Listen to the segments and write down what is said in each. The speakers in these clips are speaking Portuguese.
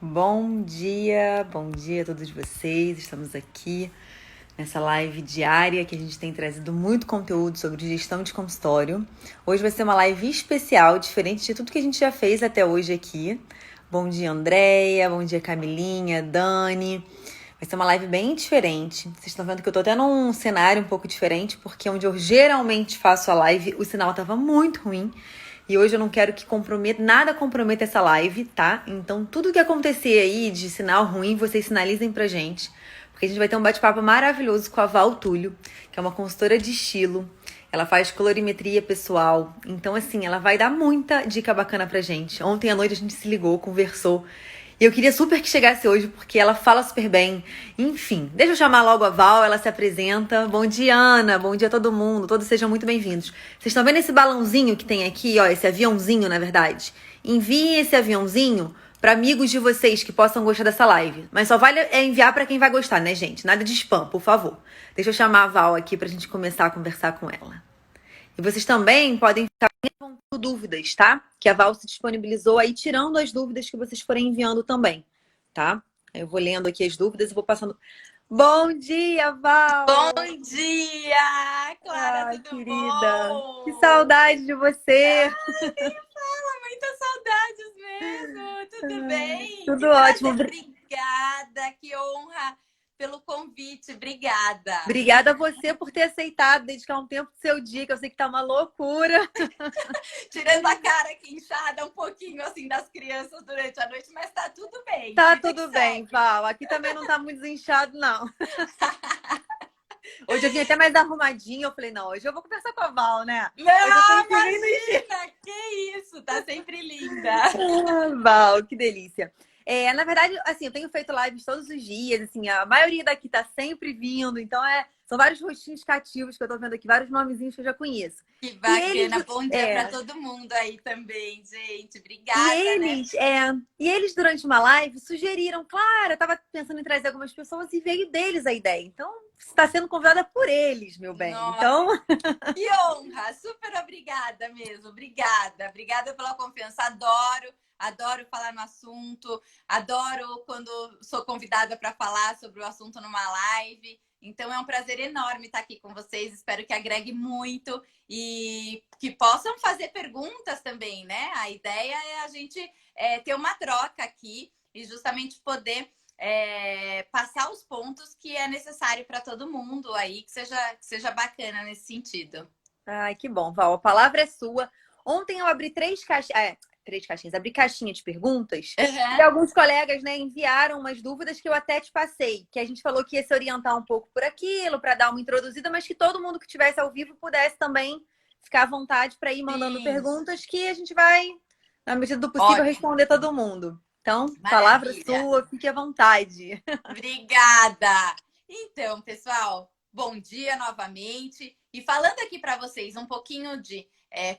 Bom dia a todos vocês. Estamos aqui nessa live diária que a gente tem trazido muito conteúdo sobre gestão de consultório. Hoje vai ser uma live especial, diferente de tudo que a gente já fez até hoje aqui. Bom dia, Andréia. Bom dia, Camilinha, Dani. Vai ser uma live bem diferente. Vocês estão vendo que eu tô até num cenário um pouco diferente, porque onde eu geralmente faço a live, o sinal tava muito ruim. E hoje eu não quero que nada comprometa essa live, tá? Então, tudo que acontecer aí de sinal ruim, vocês sinalizem pra gente. Porque a gente vai ter um bate-papo maravilhoso com a Val Túlio, que é uma consultora de estilo. Ela faz colorimetria pessoal. Então, assim, ela vai dar muita dica bacana pra gente. Ontem à noite a gente se ligou, conversou. E eu queria super que chegasse hoje, porque ela fala super bem. Enfim, deixa eu chamar logo a Val, ela se apresenta. Bom dia, Ana. Bom dia a todo mundo. Todos sejam muito bem-vindos. Vocês estão vendo esse balãozinho que tem aqui, ó, esse aviãozinho, na verdade? Enviem esse aviãozinho para amigos de vocês que possam gostar dessa live. Mas só vale enviar para quem vai gostar, né, gente? Nada de spam, por favor. Deixa eu chamar a Val aqui pra gente começar a conversar com ela. E vocês também podem ficar com dúvidas, tá? Que a Val se disponibilizou aí, tirando as dúvidas que vocês forem enviando também, tá? Eu vou lendo aqui as dúvidas e vou passando. Bom dia, Val! Bom dia, Clara, tudo querida! bom? Que saudade de você! Nem fala, muitas saudades mesmo. Tudo bem? Tudo Que ótimo. prazer, obrigada, que honra pelo convite, obrigada. Obrigada a você por ter aceitado dedicar um tempo do seu dia, que eu sei que tá uma loucura. Tirando a cara aqui inchada um pouquinho assim das crianças durante a noite, mas tá tudo bem. Tá Vida tudo que bem, segue. Val. Aqui também não tá muito desinchado, não. Hoje eu vim até mais arrumadinha. Eu falei, não, hoje eu vou conversar com a Val, né? Hoje eu tenho que vir no estilo. Imagina, que isso, tá sempre linda. Val, que delícia. Na verdade, assim, eu tenho feito lives todos os dias, assim, a maioria daqui tá sempre vindo, então são vários rostinhos cativos que eu tô vendo aqui, vários nomezinhos que eu já conheço. Que E eles, bacana, bom dia para todo mundo aí também, gente. e Obrigada, né? eles, e eles durante uma live sugeriram, claro, eu tava pensando em trazer algumas pessoas e veio deles a ideia. Então, você está sendo convidada por eles, meu bem. Nossa, Então, que honra! Super obrigada mesmo. Obrigada. Obrigada pela confiança. Adoro falar no assunto. Adoro quando sou convidada para falar sobre o assunto numa live. Então é um prazer enorme estar aqui com vocês. Espero que agregue muito e que possam fazer perguntas também, né? A ideia é a gente ter uma troca aqui e justamente poder passar os pontos que é necessário para todo mundo aí, que seja bacana nesse sentido. ai, que bom, Val. A palavra é sua. Ontem eu abri três caixinhas, abri caixinha de perguntas. E Uhum. alguns colegas, né, enviaram umas dúvidas que eu até te passei, que a gente falou que ia se orientar um pouco por aquilo, para dar uma introduzida, mas que todo mundo que estivesse ao vivo pudesse também ficar à vontade para ir mandando Sim. perguntas que a gente vai, na medida do possível, Ótimo. responder todo mundo. Então, palavra Maravilha. sua, fique à vontade. Obrigada. Então, pessoal, bom dia novamente. E falando aqui para vocês um pouquinho de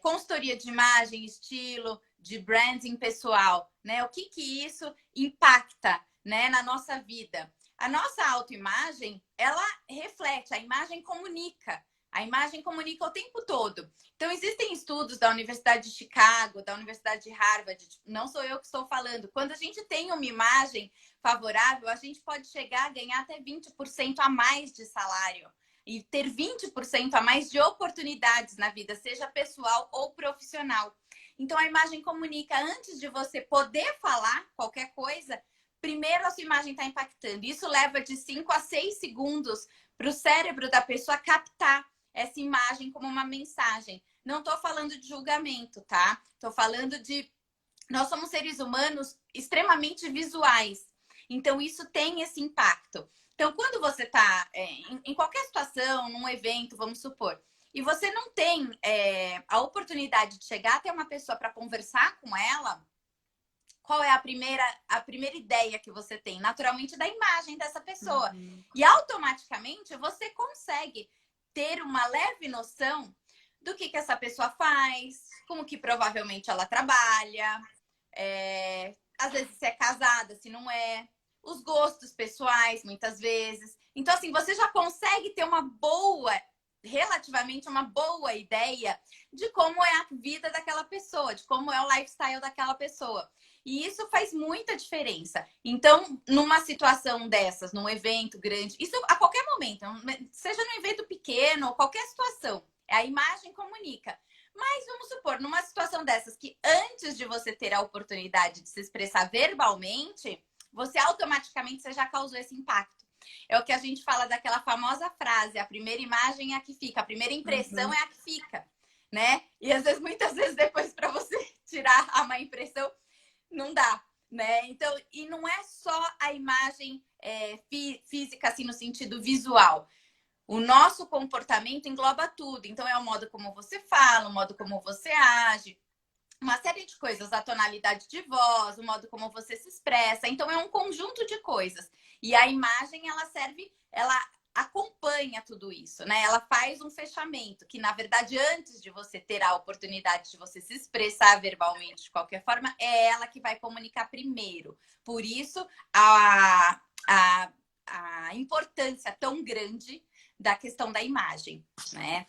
consultoria de imagem, estilo, de branding pessoal, né? O que isso impacta, né, na nossa vida? A nossa autoimagem, ela reflete, a imagem comunica. A imagem comunica o tempo todo. Então, existem estudos da Universidade de Chicago, da Universidade de Harvard, não sou eu que estou falando. Quando a gente tem uma imagem favorável, a gente pode chegar a ganhar até 20% a mais de salário e ter 20% a mais de oportunidades na vida, seja pessoal ou profissional. Então, a imagem comunica. Antes de você poder falar qualquer coisa, primeiro a sua imagem está impactando. Isso leva de 5 a 6 segundos para o cérebro da pessoa captar essa imagem como uma mensagem. Não estou falando de julgamento, tá? Estou falando de... Nós somos seres humanos extremamente visuais. Então, isso tem esse impacto. Então, quando você está em qualquer situação, num evento, vamos supor, e você não tem a oportunidade de chegar até uma pessoa para conversar com ela, qual é a primeira ideia que você tem? Naturalmente, da imagem dessa pessoa. E automaticamente, você consegue ter uma leve noção do que essa pessoa faz, como que provavelmente ela trabalha, às vezes se é casada, se não é, os gostos pessoais, muitas vezes. Então, assim, você já consegue ter relativamente uma boa ideia de como é a vida daquela pessoa, de como é o lifestyle daquela pessoa. E isso faz muita diferença. Então, numa situação dessas, num evento grande, isso a qualquer momento, seja num evento pequeno ou qualquer situação, a imagem comunica. Mas vamos supor, numa situação dessas, que antes de você ter a oportunidade de se expressar verbalmente, você automaticamente você já causou esse impacto. É o que a gente fala daquela famosa frase: a primeira imagem é a que fica, a primeira impressão é a que fica, né? E às vezes, muitas vezes, depois, para você tirar a má impressão, não dá, né? Então, e não é só a imagem física, assim, no sentido visual. O nosso comportamento engloba tudo. Então, é o modo como você fala, o modo como você age, uma série de coisas, a tonalidade de voz, o modo como você se expressa. Então, é um conjunto de coisas. E a imagem, ela serve, ela acompanha tudo isso, né? Ela faz um fechamento, que na verdade, antes de você ter a oportunidade de você se expressar verbalmente de qualquer forma, é ela que vai comunicar primeiro. Por isso, a importância tão grande da questão da imagem, né?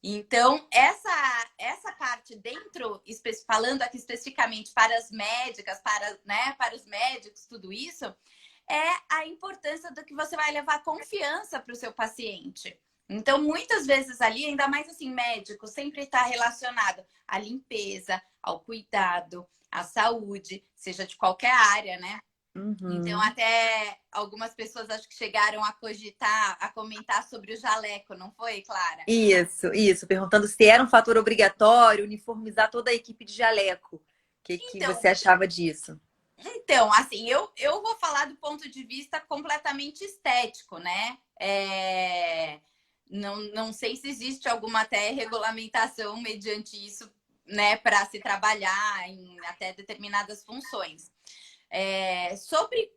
Então, essa parte dentro, falando aqui especificamente para as médicas, para os médicos, tudo isso, é a importância do que você vai levar confiança para o seu paciente. Então, muitas vezes ali, ainda mais assim, médico sempre está relacionado à limpeza, ao cuidado, à saúde, seja de qualquer área, né? Então, até algumas pessoas acho que chegaram a cogitar, a comentar sobre o jaleco, não foi, Clara? Isso. Perguntando se era um fator obrigatório uniformizar toda a equipe de jaleco. O que você achava disso? Então, assim, eu vou falar do ponto de vista completamente estético, né? Não sei se existe alguma até regulamentação mediante isso, né, para se trabalhar em até determinadas funções. Sobre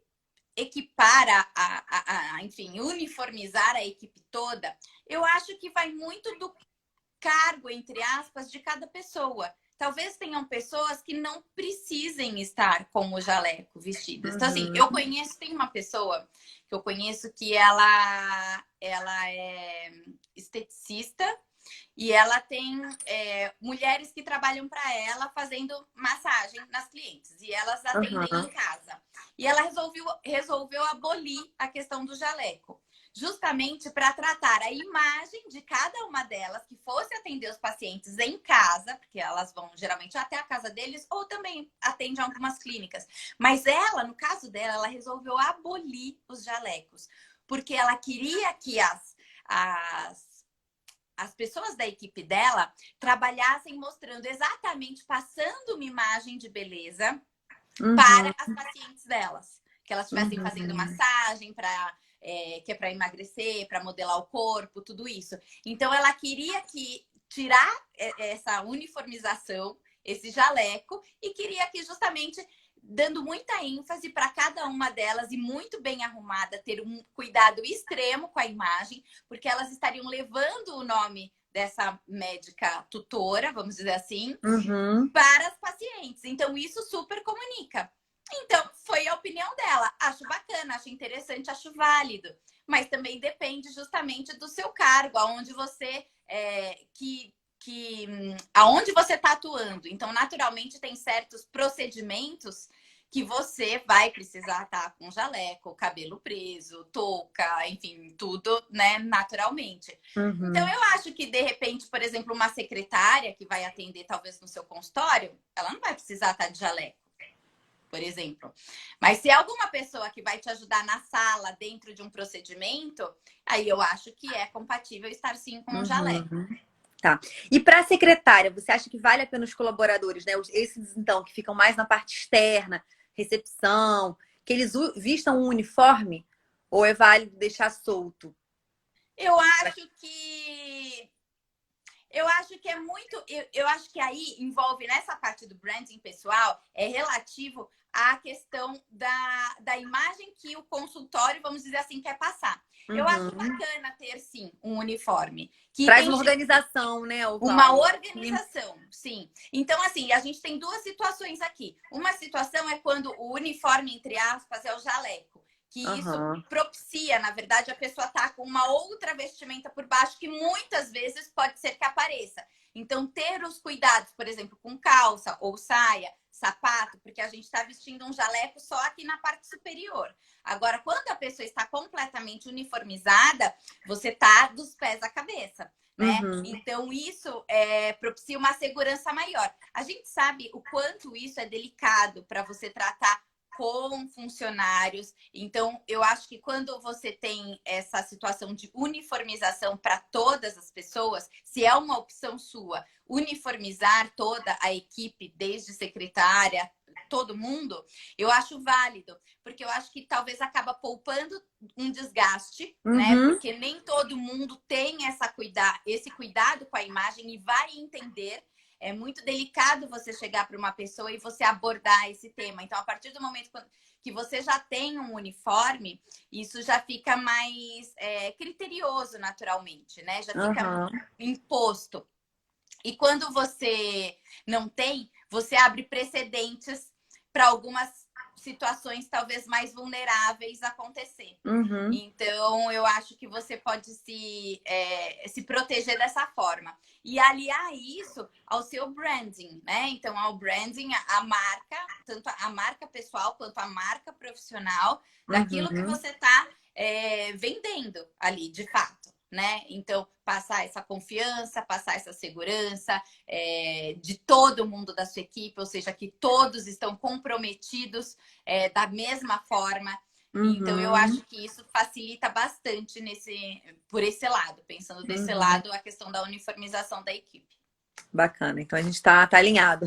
equipar enfim, uniformizar a equipe toda, eu acho que vai muito do cargo, entre aspas, de cada pessoa. Talvez tenham pessoas que não precisem estar com o jaleco vestidas. Então, assim, tem uma pessoa que eu conheço que ela é esteticista e ela tem mulheres que trabalham para ela fazendo massagem nas clientes. E elas atendem em casa. E ela resolveu abolir a questão do jaleco. Justamente para tratar a imagem de cada uma delas que fosse atender os pacientes em casa, porque elas vão geralmente até a casa deles, ou também atende algumas clínicas. Mas ela, no caso dela, ela resolveu abolir os jalecos, porque ela queria que as pessoas da equipe dela trabalhassem mostrando exatamente, passando uma imagem de beleza para as pacientes delas. Que elas estivessem fazendo massagem que é para emagrecer, para modelar o corpo, tudo isso. Então, ela queria tirar essa uniformização, esse jaleco, e queria que justamente, dando muita ênfase para cada uma delas e muito bem arrumada, ter um cuidado extremo com a imagem, porque elas estariam levando o nome dessa médica tutora, vamos dizer assim, para as pacientes. Então, isso super comunica. Então, foi a opinião dela. Acho bacana, acho interessante, acho válido. Mas também depende justamente do seu cargo, aonde você aonde você está atuando. Então, naturalmente, tem certos procedimentos que você vai precisar estar com jaleco, cabelo preso, touca, enfim, tudo, né, naturalmente. Então, eu acho que, de repente, por exemplo, uma secretária que vai atender talvez no seu consultório, ela não vai precisar estar de jaleco, por exemplo. Mas se é alguma pessoa que vai te ajudar na sala, dentro de um procedimento, aí eu acho que é compatível estar sim com um jaleco. Tá. E para a secretária, você acha que vale a pena os colaboradores, né? Esses, então, que ficam mais na parte externa, recepção, que eles vistam um uniforme? Ou é válido deixar solto? Eu acho que é muito. Eu acho que aí envolve nessa parte do branding pessoal, é relativo à questão da imagem que o consultório, vamos dizer assim, quer passar. Eu acho bacana ter, sim, um uniforme. Que traz uma organização, né? Uma organização, sim. Então, assim, a gente tem duas situações aqui. Uma situação é quando o uniforme, entre aspas, é o jaleco. Que isso propicia, na verdade, a pessoa tá com uma outra vestimenta por baixo que muitas vezes pode ser que apareça. Então, ter os cuidados, por exemplo, com calça ou saia, sapato, porque a gente está vestindo um jaleco só aqui na parte superior. Agora, quando a pessoa está completamente uniformizada, você tá dos pés à cabeça, né? Uhum. Então, isso propicia uma segurança maior. A gente sabe o quanto isso é delicado para você tratar com funcionários. Então, eu acho que quando você tem essa situação de uniformização para todas as pessoas, se é uma opção sua, uniformizar toda a equipe, desde secretária, todo mundo, eu acho válido, porque eu acho que talvez acaba poupando um desgaste, né? Porque nem todo mundo tem esse cuidado com a imagem e vai entender. É muito delicado você chegar para uma pessoa e você abordar esse tema. Então, a partir do momento que você já tem um uniforme, isso já fica mais criterioso naturalmente, né? Já fica imposto. E quando você não tem, você abre precedentes para algumas situações talvez mais vulneráveis acontecer. Então, eu acho que você pode se proteger dessa forma. E aliar isso ao seu branding, né? Então, ao branding, a marca, tanto a marca pessoal quanto a marca profissional, daquilo que você está vendendo ali, de fato. Né? Então, passar essa confiança, passar essa segurança de todo mundo da sua equipe, ou seja, que todos estão comprometidos da mesma forma. Então, eu acho que isso facilita bastante por esse lado, pensando desse lado, a questão da uniformização da equipe. Bacana, então a gente tá alinhado.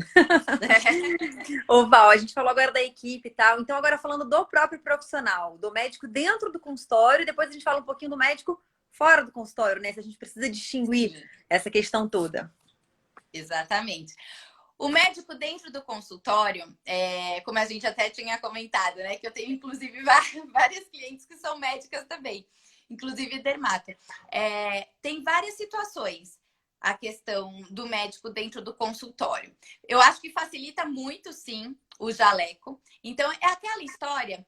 Ô Val, a gente falou agora da equipe e tal, então agora falando do próprio profissional, do médico dentro do consultório, e depois a gente fala um pouquinho do médico fora do consultório, né? Se a gente precisa distinguir essa questão toda. Exatamente. O médico dentro do consultório, como a gente até tinha comentado, né? Que eu tenho, inclusive, várias clientes que são médicas também, inclusive dermato. Tem várias situações a questão do médico dentro do consultório. Eu acho que facilita muito, sim, o jaleco. Então, é aquela história,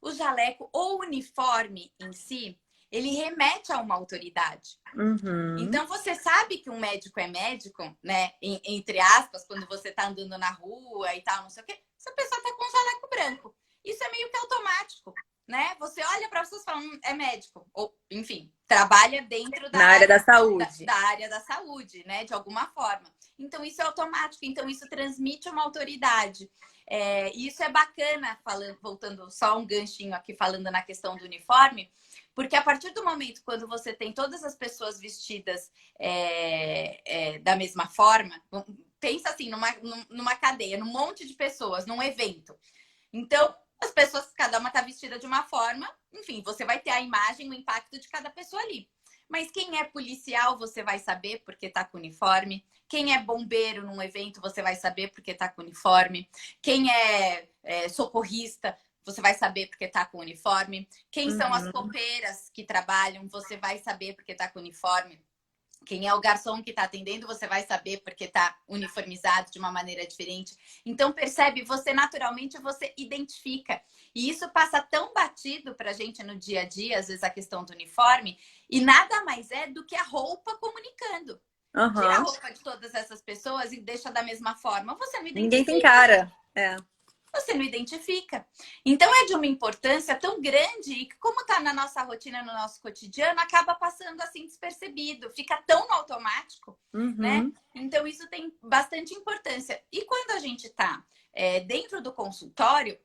o jaleco ou o uniforme em si, ele remete a uma autoridade. Então, você sabe que um médico é médico, né? Entre aspas, quando você tá andando na rua e tal, não sei o quê, essa pessoa tá com um jaleco branco. Isso é meio que automático, né? Você olha para pessoas e fala, é médico. Ou, enfim, trabalha dentro na área da saúde. Da área da saúde, né? De alguma forma. Então, isso é automático. Então, isso transmite uma autoridade. E isso é bacana, voltando só um ganchinho aqui, falando na questão do uniforme, porque a partir do momento quando você tem todas as pessoas vestidas da mesma forma, pensa assim, numa cadeia, num monte de pessoas, num evento. Então, as pessoas, cada uma está vestida de uma forma, enfim, você vai ter a imagem, o impacto de cada pessoa ali. Mas quem é policial, você vai saber porque está com uniforme. Quem é bombeiro num evento, você vai saber porque está com uniforme. Quem é socorrista, você vai saber porque está com uniforme. Quem são as copeiras que trabalham, você vai saber porque está com uniforme. Quem é o garçom que está atendendo, você vai saber porque está uniformizado de uma maneira diferente. Então, percebe, você naturalmente, você identifica. E isso passa tão batido para a gente no dia a dia, às vezes a questão do uniforme, e nada mais é do que a roupa comunicando. Tira a roupa de todas essas pessoas e deixa da mesma forma. Você não identifica. Ninguém tem cara. Você não identifica. Então, é de uma importância tão grande e que, como está na nossa rotina, no nosso cotidiano, acaba passando assim despercebido, fica tão no automático, né? Então, isso tem bastante importância. E quando a gente está dentro do consultório,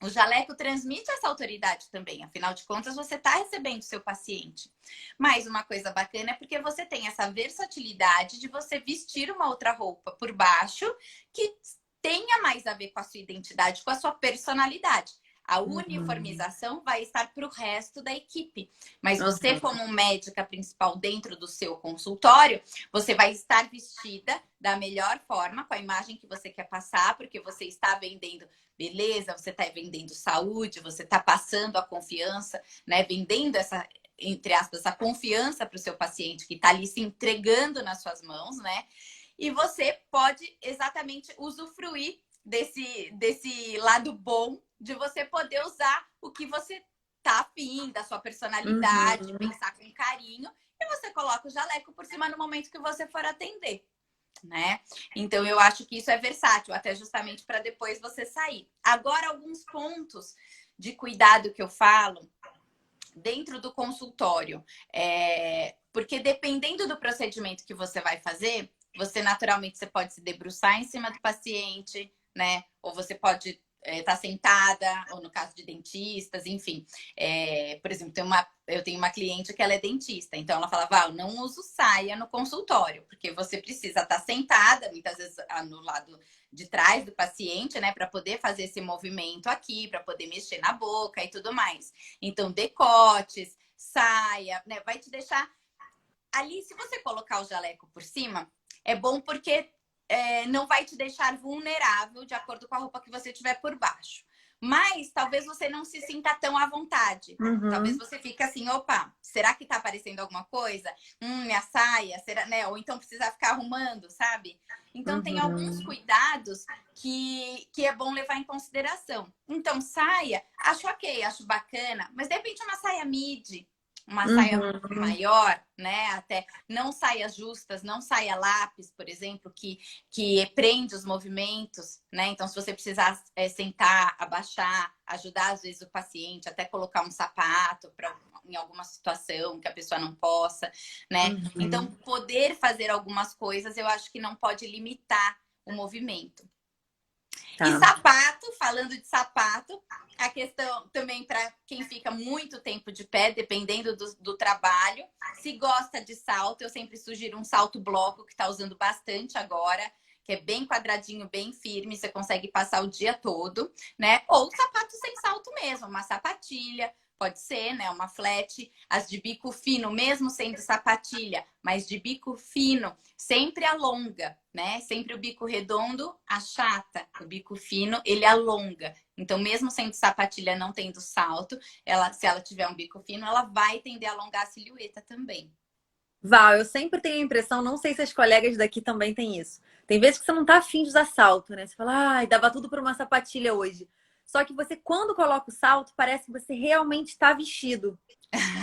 o jaleco transmite essa autoridade também. Afinal de contas, você está recebendo seu paciente. Mas uma coisa bacana é porque você tem essa versatilidade de você vestir uma outra roupa por baixo que tenha mais a ver com a sua identidade, com a sua personalidade. A uniformização vai estar para o resto da equipe. Mas você, como médica principal dentro do seu consultório, você vai estar vestida da melhor forma, com a imagem que você quer passar, porque você está vendendo beleza, você está vendendo saúde, você está passando a confiança, né? Vendendo essa, entre aspas, essa confiança para o seu paciente que está ali se entregando nas suas mãos, né? E você pode exatamente usufruir desse lado bom de você poder usar o que você tá afim, da sua personalidade, pensar com carinho, e você coloca o jaleco por cima no momento que você for atender. né? Então eu acho que isso é versátil, até justamente para depois você sair. Agora, alguns pontos de cuidado que eu falo dentro do consultório. Porque dependendo do procedimento que você vai fazer, você naturalmente você pode se debruçar em cima do paciente, né? Ou você pode estar sentada, ou no caso de dentistas, enfim. Por exemplo, eu tenho uma cliente que ela é dentista, então ela fala, Val, não uso saia no consultório, porque você precisa estar sentada, muitas vezes no lado de trás do paciente, né, para poder fazer esse movimento aqui, para poder mexer na boca e tudo mais. Então, decotes, saia, né, vai te deixar ali, se você colocar o jaleco por cima, é bom porque não vai te deixar vulnerável de acordo com a roupa que você tiver por baixo. Mas talvez você não se sinta tão à vontade. Talvez você fique assim, opa, será que tá aparecendo alguma coisa? Minha saia, será, né? Ou então precisa ficar arrumando, sabe? Então tem alguns cuidados que é bom levar em consideração. Então, saia, acho ok, acho bacana, mas de repente uma saia midi, uma saia maior, né? Até não saias justas, não saia lápis, por exemplo, que prende os movimentos, né? Então, se você precisar sentar, abaixar, ajudar às vezes o paciente, até colocar um sapato em alguma situação que a pessoa não possa, né? Então, poder fazer algumas coisas, eu acho que não pode limitar o movimento. E sapato, falando de sapato, a questão também para quem fica muito tempo de pé, dependendo do trabalho. Se gosta de salto, eu sempre sugiro um salto bloco, que está usando bastante agora, que é bem quadradinho, bem firme, você consegue passar o dia todo, né? Ou sapato sem salto mesmo, uma sapatilha, pode ser, né? Uma flat, as de bico fino, mesmo sendo sapatilha, mas de bico fino, sempre alonga, né? Sempre o bico redondo achata, o bico fino ele alonga. Então, mesmo sendo sapatilha, não tendo salto, se ela tiver um bico fino, ela vai tender a alongar a silhueta também. Val, eu sempre tenho a impressão, não sei se as colegas daqui também têm isso. Tem vezes que você não tá afim de usar salto, né? Você fala, ai, dava tudo por uma sapatilha hoje. Só que você, quando coloca o salto, parece que você realmente está vestido.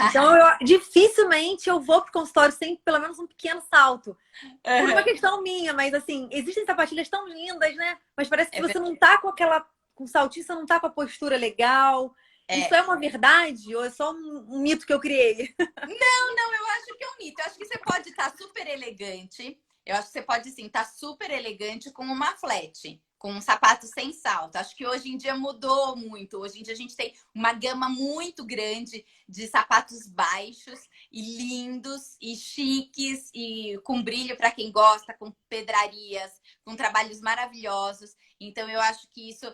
Então, dificilmente eu vou pro consultório sem pelo menos um pequeno salto. Por uma questão minha, mas assim, existem sapatilhas tão lindas, né? Mas parece que você não tá com saltinho, você não tá com a postura legal. Isso é uma verdade ou é só um mito que eu criei? Não, eu acho que é um mito. Eu acho que você pode estar super elegante. Eu acho que você pode, sim, estar super elegante com uma flat, com um sapato sem salto. Acho que hoje em dia mudou muito. Hoje em dia a gente tem uma gama muito grande de sapatos baixos e lindos e chiques e com brilho para quem gosta, com pedrarias, com trabalhos maravilhosos. Então eu acho que isso,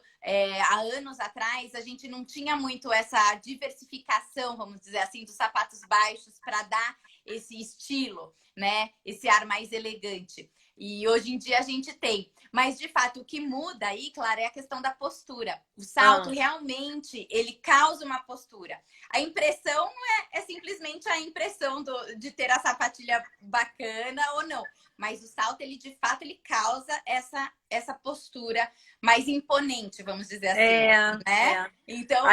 há anos atrás, a gente não tinha muito essa diversificação, vamos dizer assim, dos sapatos baixos para dar esse estilo, né? Esse ar mais elegante. E hoje em dia a gente tem. Mas, de fato, o que muda aí, claro, é a questão da postura. O salto realmente, ele causa uma postura. A impressão é simplesmente a impressão de ter a sapatilha bacana ou não. Mas o salto, ele de fato, ele causa essa postura mais imponente, vamos dizer assim, né? Então,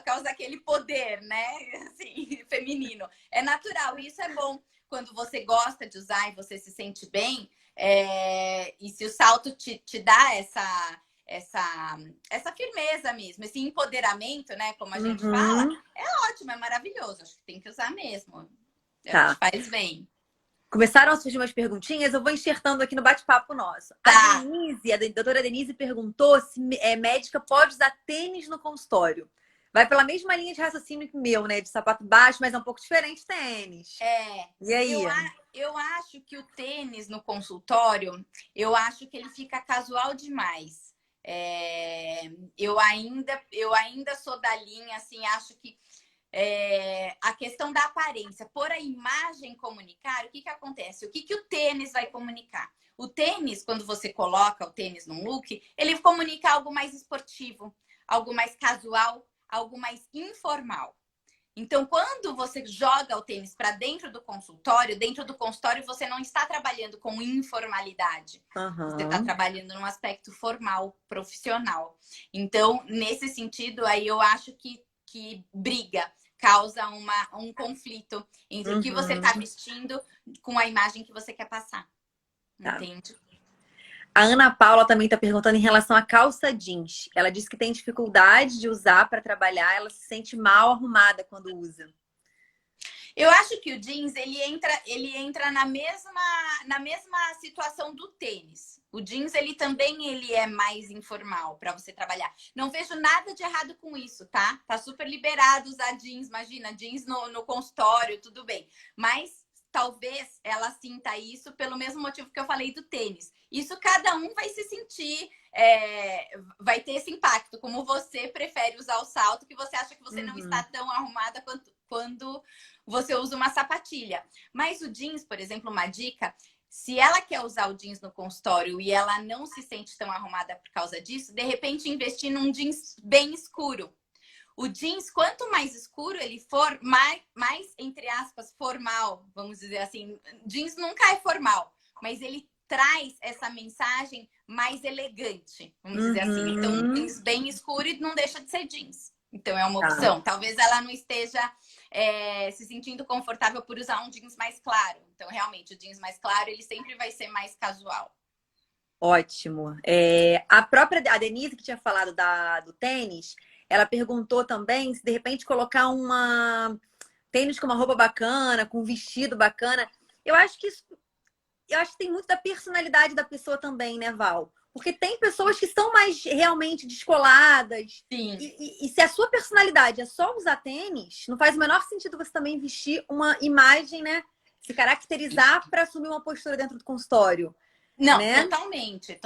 causa aquele poder, né? Assim, feminino. É natural, e isso é bom. Quando você gosta de usar e você se sente bem, e se o salto te dá essa firmeza mesmo, esse empoderamento, né? Como a gente fala, é ótimo, é maravilhoso. Acho que tem que usar mesmo. É o que faz bem. Começaram a surgir umas perguntinhas, eu vou enxertando aqui no bate-papo nosso. Tá. A doutora Denise perguntou se médica pode usar tênis no consultório. Vai pela mesma linha de raciocínio que o meu, né? De sapato baixo, mas é um pouco diferente tênis. E aí? Eu acho que o tênis no consultório, eu acho que ele fica casual demais. Eu ainda sou da linha, assim, acho que a questão da aparência, por a imagem comunicar, o que acontece? O que o tênis vai comunicar? O tênis, quando você coloca o tênis num look, ele comunica algo mais esportivo, algo mais casual, algo mais informal. Então, quando você joga o tênis para dentro do consultório você não está trabalhando com informalidade. Você está trabalhando num aspecto formal, profissional. Então, nesse sentido, aí eu acho que briga, causa um conflito entre o que você está vestindo com a imagem que você quer passar. Entende? A Ana Paula também está perguntando em relação à calça jeans. Ela disse que tem dificuldade de usar para trabalhar, ela se sente mal arrumada quando usa. Eu acho que o jeans ele entra na mesma situação do tênis. O jeans ele é mais informal para você trabalhar. Não vejo nada de errado com isso, tá? Tá super liberado usar jeans, imagina, jeans no consultório, tudo bem. Mas talvez ela sinta isso pelo mesmo motivo que eu falei do tênis. Isso cada um vai se sentir, vai ter esse impacto. Como você prefere usar o salto, que você acha que você não está tão arrumada quando você usa uma sapatilha. Mas o jeans, por exemplo, uma dica, se ela quer usar o jeans no consultório e ela não se sente tão arrumada por causa disso, de repente investir num jeans bem escuro. O jeans, quanto mais escuro ele for, mais entre aspas, formal, vamos dizer assim. Jeans nunca é formal, mas ele traz essa mensagem mais elegante, vamos dizer assim. Então, jeans bem escuro e não deixa de ser jeans. Então, é uma opção. Talvez ela não esteja se sentindo confortável por usar um jeans mais claro. Então, realmente, o jeans mais claro, ele sempre vai ser mais casual. Ótimo. A Denise, que tinha falado do tênis, ela perguntou também se de repente colocar uma tênis com uma roupa bacana, com um vestido bacana. Eu acho que tem muito da personalidade da pessoa também, né, Val? Porque tem pessoas que são mais realmente descoladas. Sim. E se a sua personalidade é só usar tênis, não faz o menor sentido você também vestir uma imagem, né? Se caracterizar para assumir uma postura dentro do consultório. Não, né? Totalmente.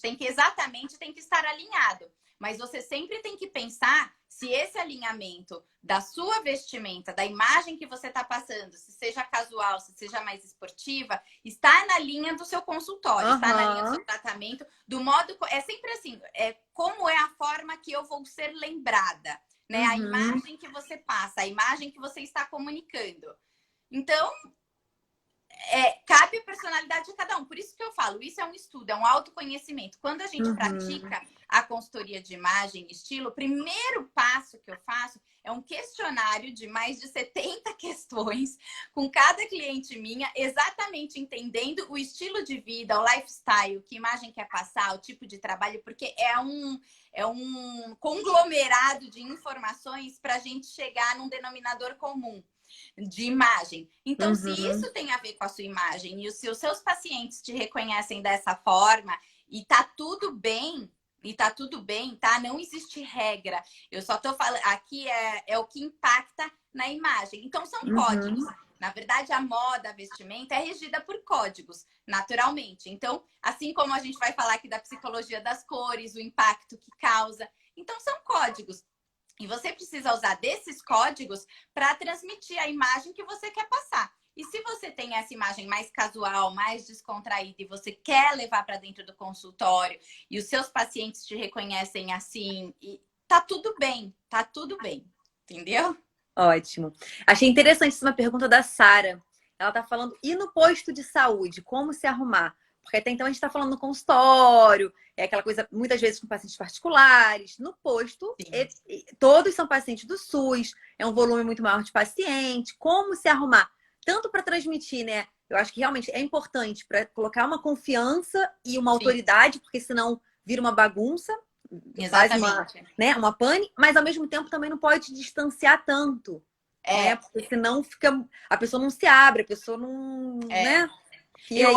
Tem que estar alinhado. Mas você sempre tem que pensar se esse alinhamento da sua vestimenta, da imagem que você está passando, se seja casual, se seja mais esportiva, está na linha do seu consultório, está na linha do seu tratamento, do modo... É sempre assim, como é a forma que eu vou ser lembrada, né? A imagem que você passa, a imagem que você está comunicando. Então, cabe a personalidade de cada um. Por isso que eu falo, isso é um estudo, é um autoconhecimento. Quando a gente pratica a consultoria de imagem e estilo, o primeiro passo que eu faço é um questionário de mais de 70 questões com cada cliente minha, exatamente entendendo o estilo de vida, o lifestyle, que imagem quer passar, o tipo de trabalho, porque é um conglomerado de informações para a gente chegar num denominador comum de imagem. Então, se isso tem a ver com a sua imagem e se os seus pacientes te reconhecem dessa forma e tá tudo bem, tá? Não existe regra. Eu só tô falando, aqui é o que impacta na imagem. Então, são códigos. Na verdade, a moda, a vestimenta é regida por códigos, naturalmente. Então, assim como a gente vai falar aqui da psicologia das cores, o impacto que causa. Então, são códigos. E você precisa usar desses códigos para transmitir a imagem que você quer passar. E se você tem essa imagem mais casual, mais descontraída e você quer levar para dentro do consultório e os seus pacientes te reconhecem assim, e tá tudo bem, entendeu? Ótimo. Achei interessante uma pergunta da Sara. Ela tá falando, e no posto de saúde, como se arrumar? Porque até então a gente está falando no consultório, é aquela coisa, muitas vezes com pacientes particulares. No posto, todos são pacientes do SUS, é um volume muito maior de paciente. Como se arrumar? Tanto para transmitir, né? Eu acho que realmente é importante para colocar uma confiança e uma autoridade, porque senão vira uma bagunça, faz uma pane, mas ao mesmo tempo também não pode distanciar tanto. Né? Porque senão a pessoa não se abre, a pessoa não. Né? Eu